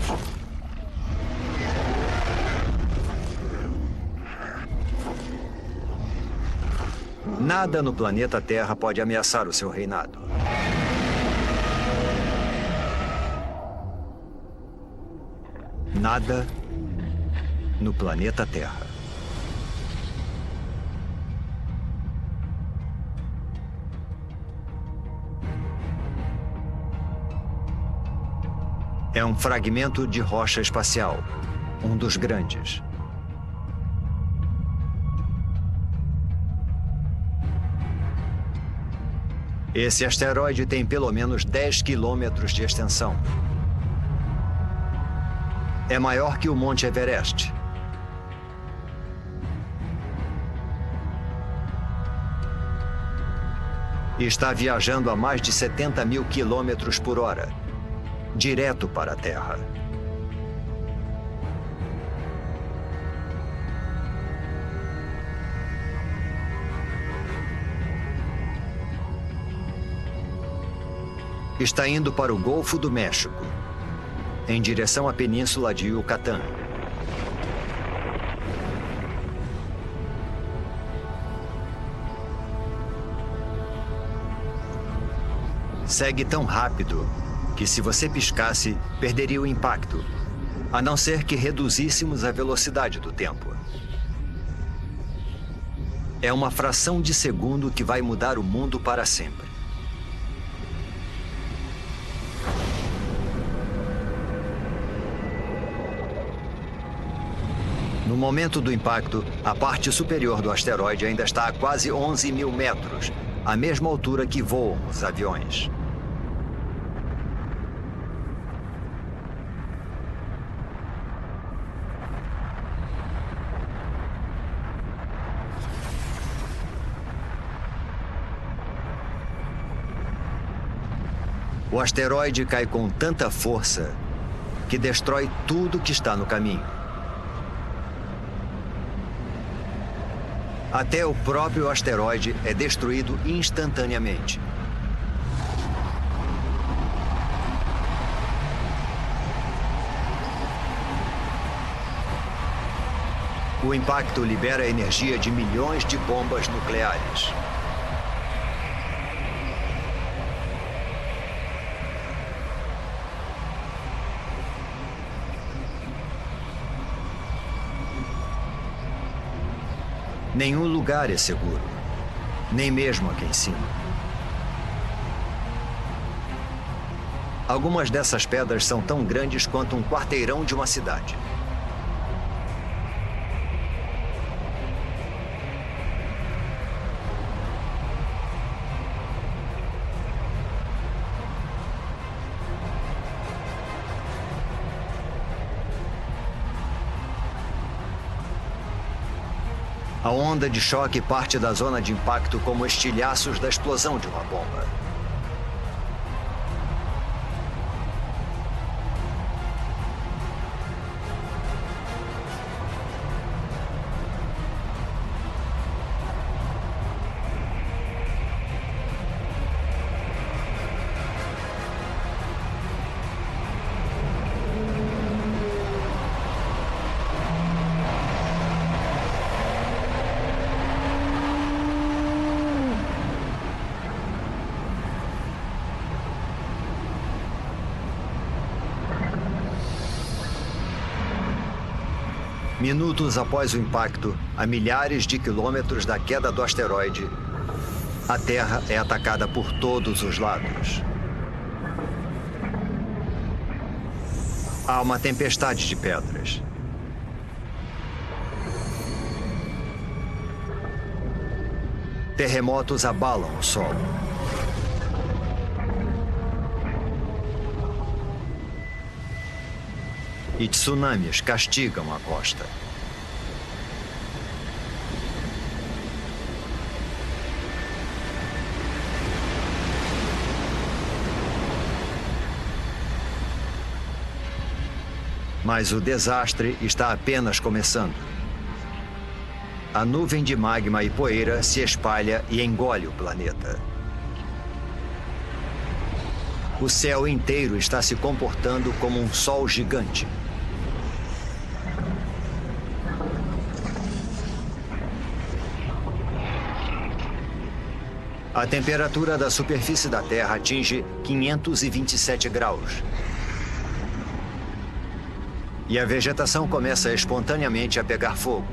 Nada no planeta Terra pode ameaçar o seu reinado. Nada no planeta Terra. É um fragmento de rocha espacial, um dos grandes. Esse asteroide tem pelo menos 10 quilômetros de extensão. É maior que o Monte Everest. E está viajando a mais de 70 mil quilômetros por hora, direto para a Terra. Está indo para o Golfo do México, em direção à Península de Yucatán. Segue tão rápido que, se você piscasse, perderia o impacto, a não ser que reduzíssemos a velocidade do tempo. É uma fração de segundo que vai mudar o mundo para sempre. No momento do impacto, a parte superior do asteroide ainda está a quase 11 mil metros, a mesma altura que voam os aviões. O asteroide cai com tanta força que destrói tudo que está no caminho. Até o próprio asteroide é destruído instantaneamente. O impacto libera a energia de milhões de bombas nucleares. Nenhum lugar é seguro, nem mesmo aqui em cima. Algumas dessas pedras são tão grandes quanto um quarteirão de uma cidade. A onda de choque parte da zona de impacto como estilhaços da explosão de uma bomba. Minutos após o impacto, a milhares de quilômetros da queda do asteroide, a Terra é atacada por todos os lados. Há uma tempestade de pedras. Terremotos abalam o solo. E tsunamis castigam a costa. Mas o desastre está apenas começando. A nuvem de magma e poeira se espalha e engole o planeta. O céu inteiro está se comportando como um sol gigante. A temperatura da superfície da Terra atinge 527 graus. E a vegetação começa espontaneamente a pegar fogo.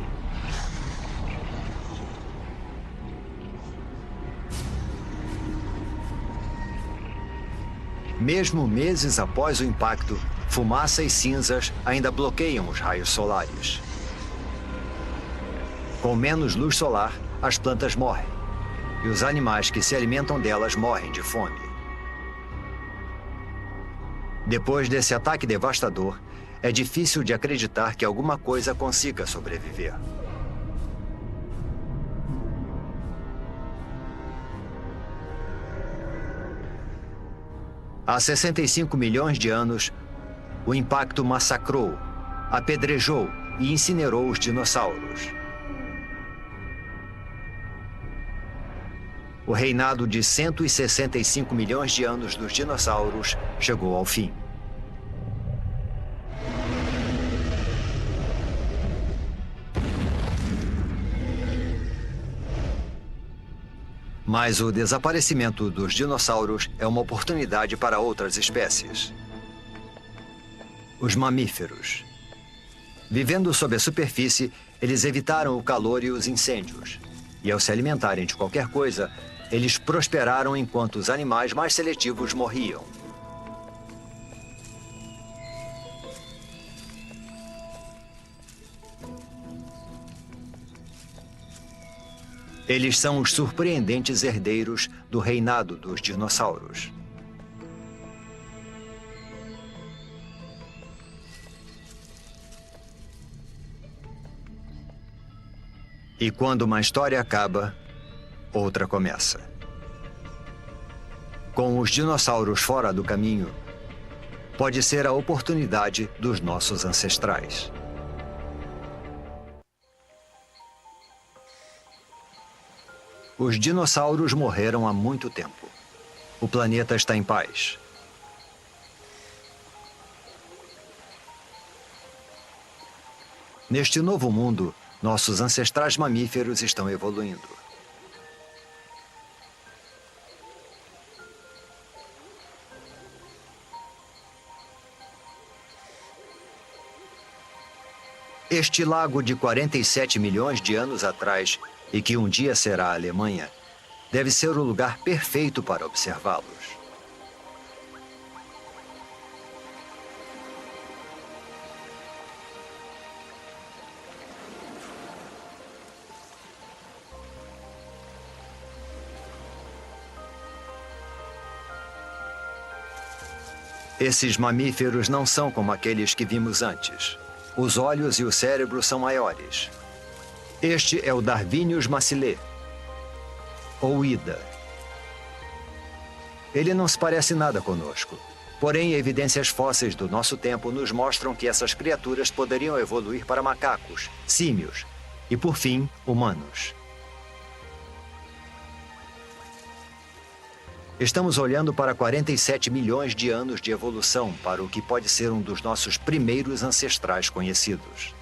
Mesmo meses após o impacto, fumaça e cinzas ainda bloqueiam os raios solares. Com menos luz solar, as plantas morrem. E os animais que se alimentam delas morrem de fome. Depois desse ataque devastador, é difícil de acreditar que alguma coisa consiga sobreviver. Há 65 milhões de anos, o impacto massacrou, apedrejou e incinerou os dinossauros. O reinado de 165 milhões de anos dos dinossauros chegou ao fim. Mas o desaparecimento dos dinossauros é uma oportunidade para outras espécies. Os mamíferos. Vivendo sob a superfície, eles evitaram o calor e os incêndios. E ao se alimentarem de qualquer coisa, eles prosperaram enquanto os animais mais seletivos morriam. Eles são os surpreendentes herdeiros do reinado dos dinossauros. E quando uma história acaba, outra começa. Com os dinossauros fora do caminho, pode ser a oportunidade dos nossos ancestrais. Os dinossauros morreram há muito tempo. O planeta está em paz. Neste novo mundo, Nossos ancestrais mamíferos estão evoluindo. Este lago de 47 milhões de anos atrás, e que um dia será a Alemanha, deve ser o lugar perfeito para observá-los. Esses mamíferos não são como aqueles que vimos antes. Os olhos e o cérebro são maiores. Este é o Darwinius massilae, ou Ida. Ele não se parece nada conosco. Porém, evidências fósseis do nosso tempo nos mostram que essas criaturas poderiam evoluir para macacos, símios e, por fim, humanos. Estamos olhando para 47 milhões de anos de evolução para o que pode ser um dos nossos primeiros ancestrais conhecidos.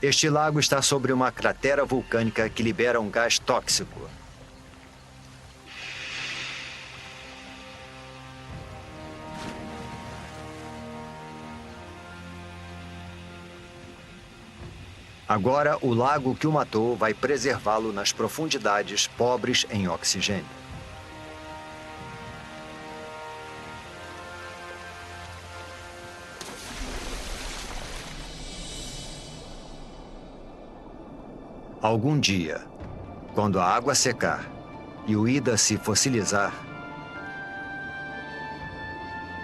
Este lago está sobre uma cratera vulcânica que libera um gás tóxico. Agora, o lago que o matou vai preservá-lo nas profundidades pobres em oxigênio. Algum dia, quando a água secar e o Ida se fossilizar,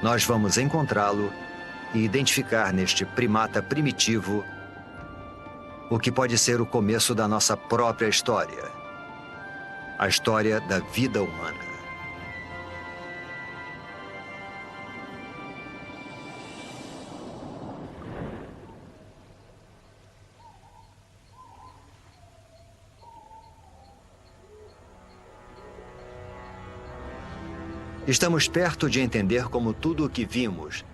nós vamos encontrá-lo e identificar neste primata primitivo o que pode ser o começo da nossa própria história. A história da vida humana. Estamos perto de entender como tudo o que vimos,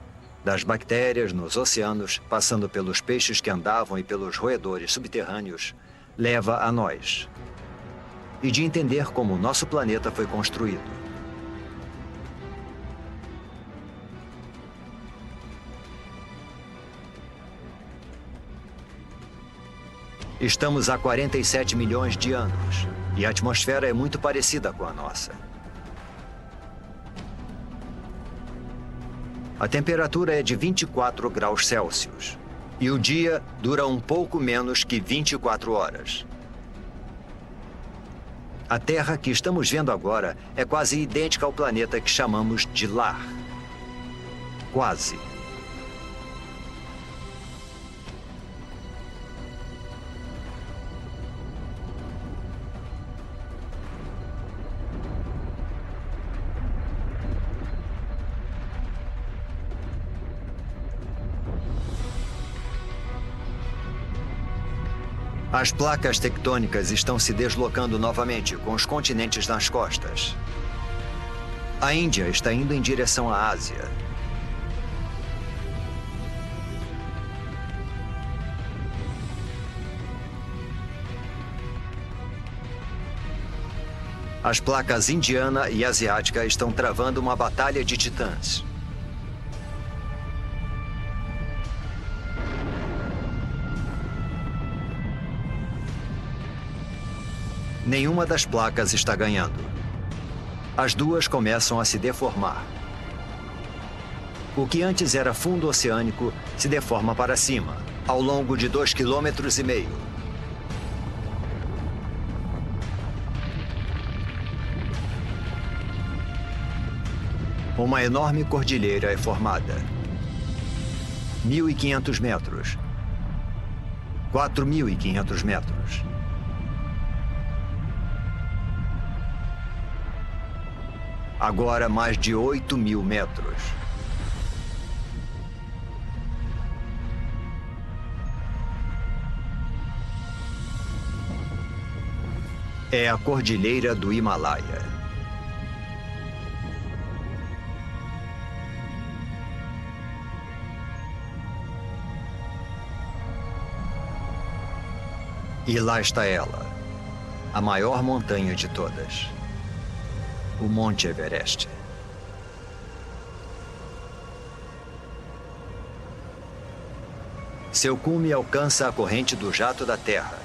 das bactérias nos oceanos, passando pelos peixes que andavam e pelos roedores subterrâneos, leva a nós. E de entender como o nosso planeta foi construído. Estamos há 47 milhões de anos, e a atmosfera é muito parecida com a nossa. A temperatura é de 24 graus Celsius. E o dia dura um pouco menos que 24 horas. A Terra que estamos vendo agora é quase idêntica ao planeta que chamamos de lar. Quase. As placas tectônicas estão se deslocando novamente, com os continentes nas costas. A Índia está indo em direção à Ásia. As placas indiana e asiática estão travando uma batalha de titãs. Nenhuma das placas está ganhando. As duas começam a se deformar. O que antes era fundo oceânico se deforma para cima, ao longo de 2,5 km. Uma enorme cordilheira é formada. 1.500 metros. 4.500 metros. Agora mais de 8.000 metros. É a Cordilheira do Himalaia. E lá está ela, a maior montanha de todas, o Monte Everest. Seu cume alcança a corrente do jato da Terra,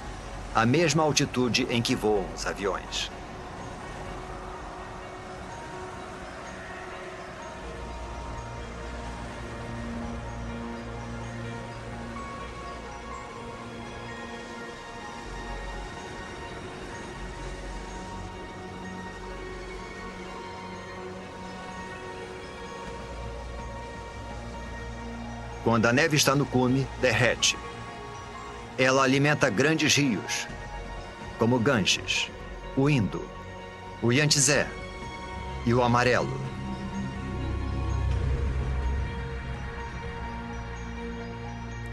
a mesma altitude em que voam os aviões. Quando a neve está no cume, derrete. Ela alimenta grandes rios, como o Ganges, o Indo, o Yangtze e o Amarelo.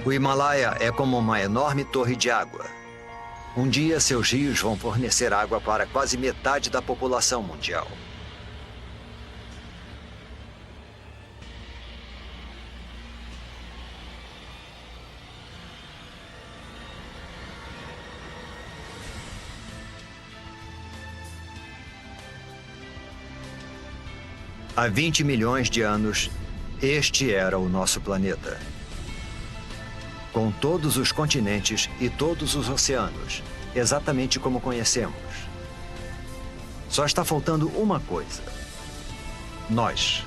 O Himalaia é como uma enorme torre de água. Um dia, seus rios vão fornecer água para quase metade da população mundial. Há 20 milhões de anos, este era o nosso planeta. Com todos os continentes e todos os oceanos, exatamente como conhecemos. Só está faltando uma coisa. Nós,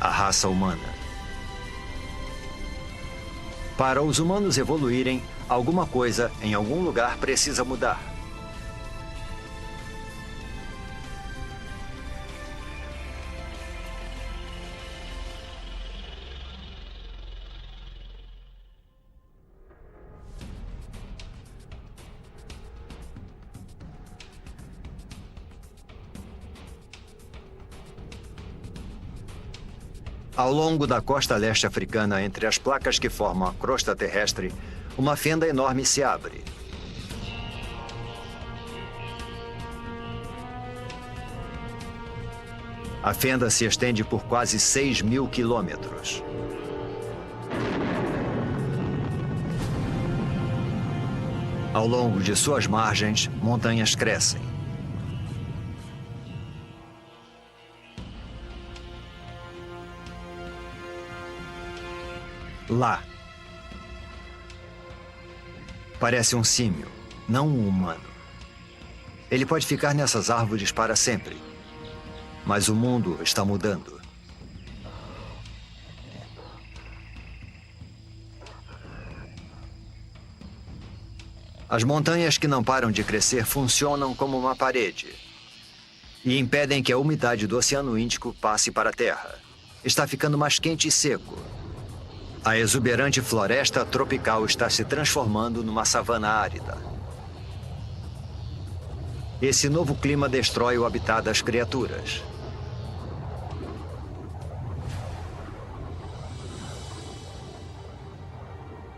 a raça humana. Para os humanos evoluírem, alguma coisa em algum lugar precisa mudar. Ao longo da costa leste africana, entre as placas que formam a crosta terrestre, uma fenda enorme se abre. A fenda se estende por quase 6.000 quilômetros. Ao longo de suas margens, montanhas crescem. Lá. Parece um símio, não um humano. Ele pode ficar nessas árvores para sempre. Mas o mundo está mudando. As montanhas que não param de crescer funcionam como uma parede e impedem que a umidade do Oceano Índico passe para a Terra. Está ficando mais quente e seco. A exuberante floresta tropical está se transformando numa savana árida. Esse novo clima destrói o habitat das criaturas.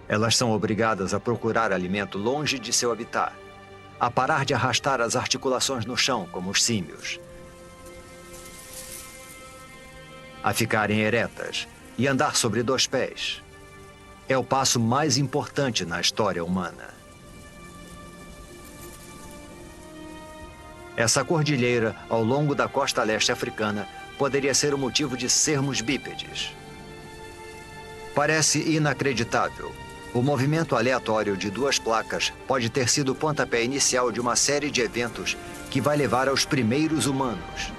Elas são obrigadas a procurar alimento longe de seu habitat, a parar de arrastar as articulações no chão, como os símios, a ficarem eretas e andar sobre 2 pés. É o passo mais importante na história humana. Essa cordilheira, ao longo da costa leste africana, poderia ser o motivo de sermos bípedes. Parece inacreditável. O movimento aleatório de 2 placas pode ter sido o pontapé inicial de uma série de eventos que vai levar aos primeiros humanos.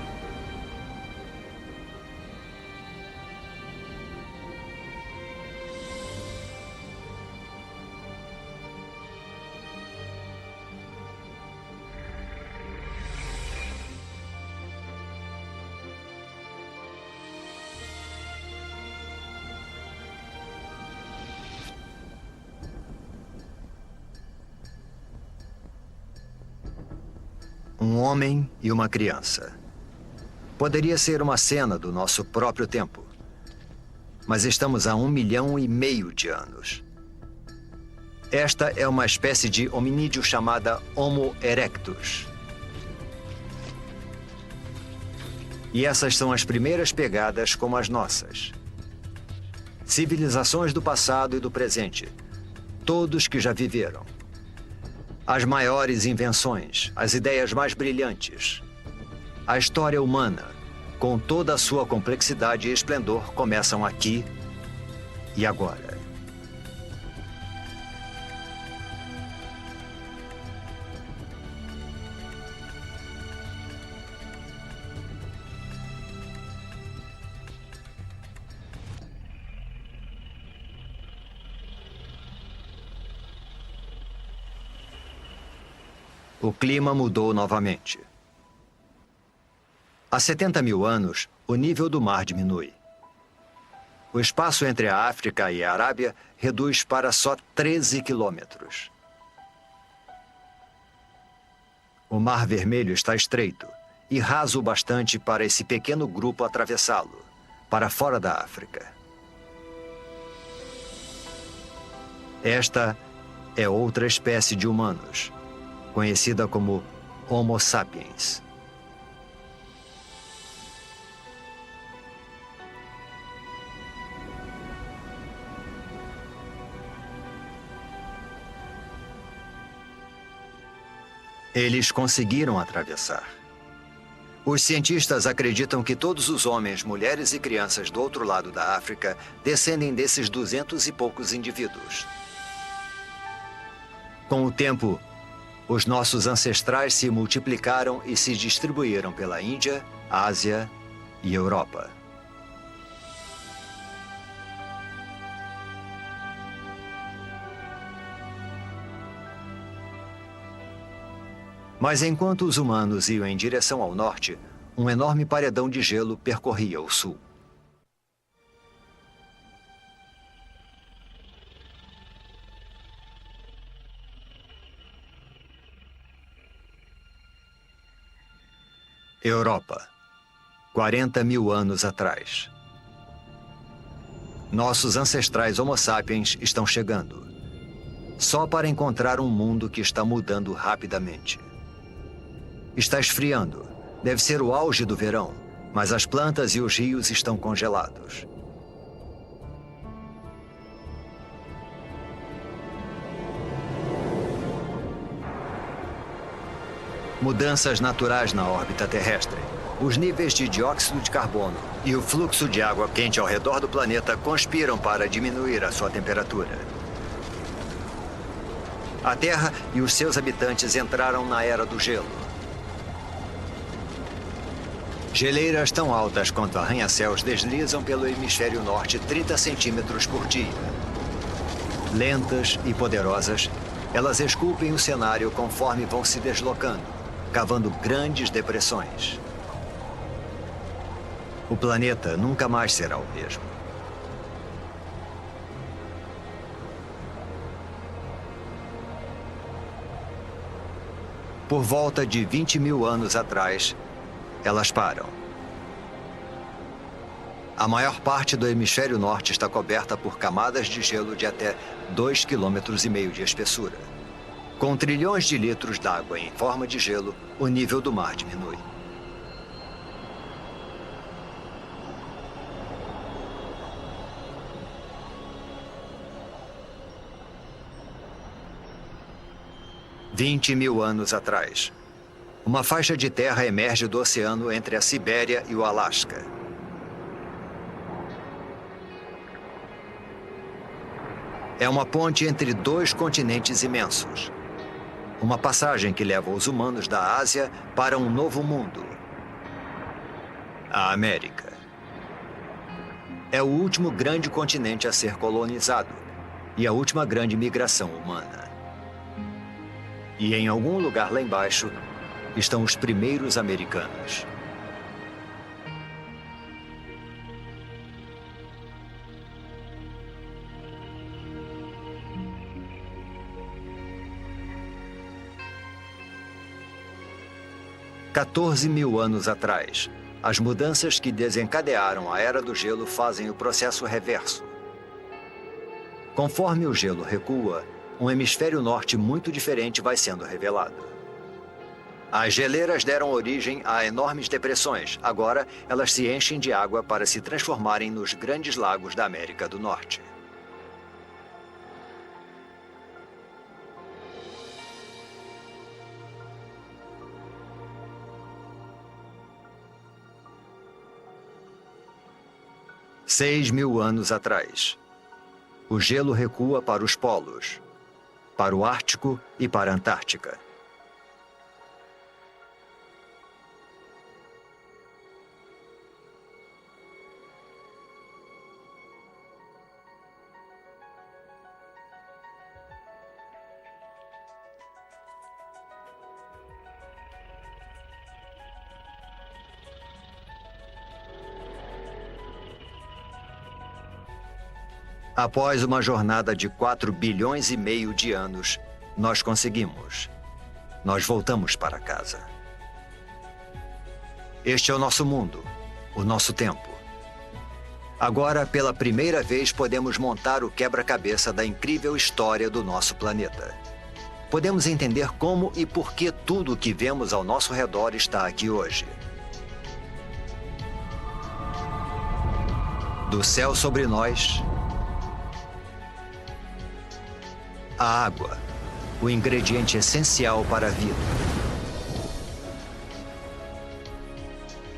Um homem e uma criança. Poderia ser uma cena do nosso próprio tempo. Mas estamos a 1,5 milhão de anos. Esta é uma espécie de hominídeo chamada Homo erectus. E essas são as primeiras pegadas como as nossas. Civilizações do passado e do presente. Todos que já viveram. As maiores invenções, as ideias mais brilhantes. A história humana, com toda a sua complexidade e esplendor, começam aqui e agora. O clima mudou novamente. Há 70 mil anos, o nível do mar diminui. O espaço entre a África e a Arábia reduz para só 13 quilômetros. O Mar Vermelho está estreito e raso o bastante para esse pequeno grupo atravessá-lo, para fora da África. Esta é outra espécie de humanos, conhecida como Homo sapiens. Eles conseguiram atravessar. Os cientistas acreditam que todos os homens, mulheres e crianças do outro lado da África descendem desses 200 e poucos indivíduos. Com o tempo, os nossos ancestrais se multiplicaram e se distribuíram pela Índia, Ásia e Europa. Mas enquanto os humanos iam em direção ao norte, um enorme paredão de gelo percorria o sul. Europa, 40 mil anos atrás. Nossos ancestrais Homo sapiens estão chegando, só para encontrar um mundo que está mudando rapidamente. Está esfriando. Deve ser o auge do verão, mas as plantas e os rios estão congelados. Mudanças naturais na órbita terrestre. Os níveis de dióxido de carbono e o fluxo de água quente ao redor do planeta conspiram para diminuir a sua temperatura. A Terra e os seus habitantes entraram na era do gelo. Geleiras tão altas quanto arranha-céus deslizam pelo hemisfério norte 30 centímetros por dia. Lentas e poderosas, elas esculpem o cenário conforme vão se deslocando, cavando grandes depressões. O planeta nunca mais será o mesmo. Por volta de 20 mil anos atrás, elas param. A maior parte do hemisfério norte está coberta por camadas de gelo de até 2,5 km de espessura. Com trilhões de litros d'água em forma de gelo, o nível do mar diminui. "20 mil anos atrás, uma faixa de terra emerge do oceano entre a Sibéria e o Alasca. É uma ponte entre dois continentes imensos. Uma passagem que leva os humanos da Ásia para um novo mundo. A América. É o último grande continente a ser colonizado e a última grande migração humana. E em algum lugar lá embaixo estão os primeiros americanos. "14 mil anos atrás, as mudanças que desencadearam a Era do Gelo fazem o processo reverso. Conforme o gelo recua, um hemisfério norte muito diferente vai sendo revelado. As geleiras deram origem a enormes depressões. Agora, elas se enchem de água para se transformarem nos grandes lagos da América do Norte. 6.000 anos atrás. O gelo recua para os polos, para o Ártico e para a Antártica. Após uma jornada de 4,5 bilhões de anos, nós conseguimos. Nós voltamos para casa. Este é o nosso mundo, o nosso tempo. Agora, pela primeira vez, podemos montar o quebra-cabeça da incrível história do nosso planeta. Podemos entender como e por que tudo o que vemos ao nosso redor está aqui hoje. Do céu sobre nós, a água, o ingrediente essencial para a vida.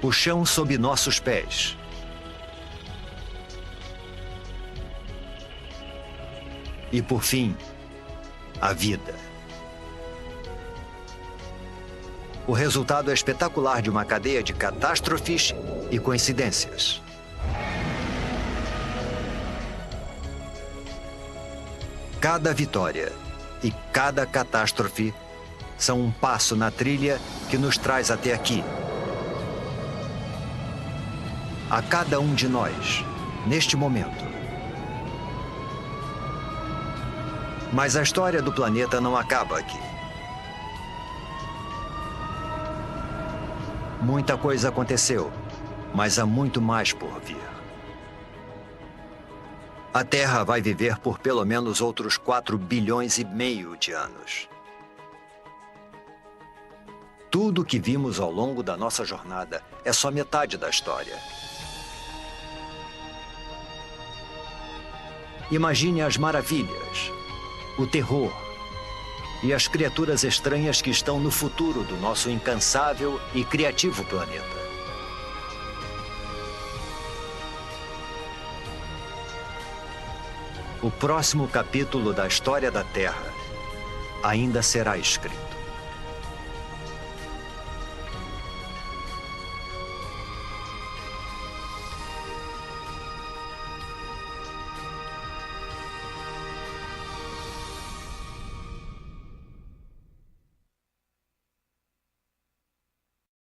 O chão sob nossos pés. E, por fim, a vida. O resultado é espetacular de uma cadeia de catástrofes e coincidências. Cada vitória e cada catástrofe são um passo na trilha que nos traz até aqui. A cada um de nós, neste momento. Mas a história do planeta não acaba aqui. Muita coisa aconteceu, mas há muito mais por vir. A Terra vai viver por pelo menos outros 4,5 bilhões de anos. Tudo que vimos ao longo da nossa jornada é só metade da história. Imagine as maravilhas, o terror e as criaturas estranhas que estão no futuro do nosso incansável e criativo planeta. O próximo capítulo da história da Terra ainda será escrito.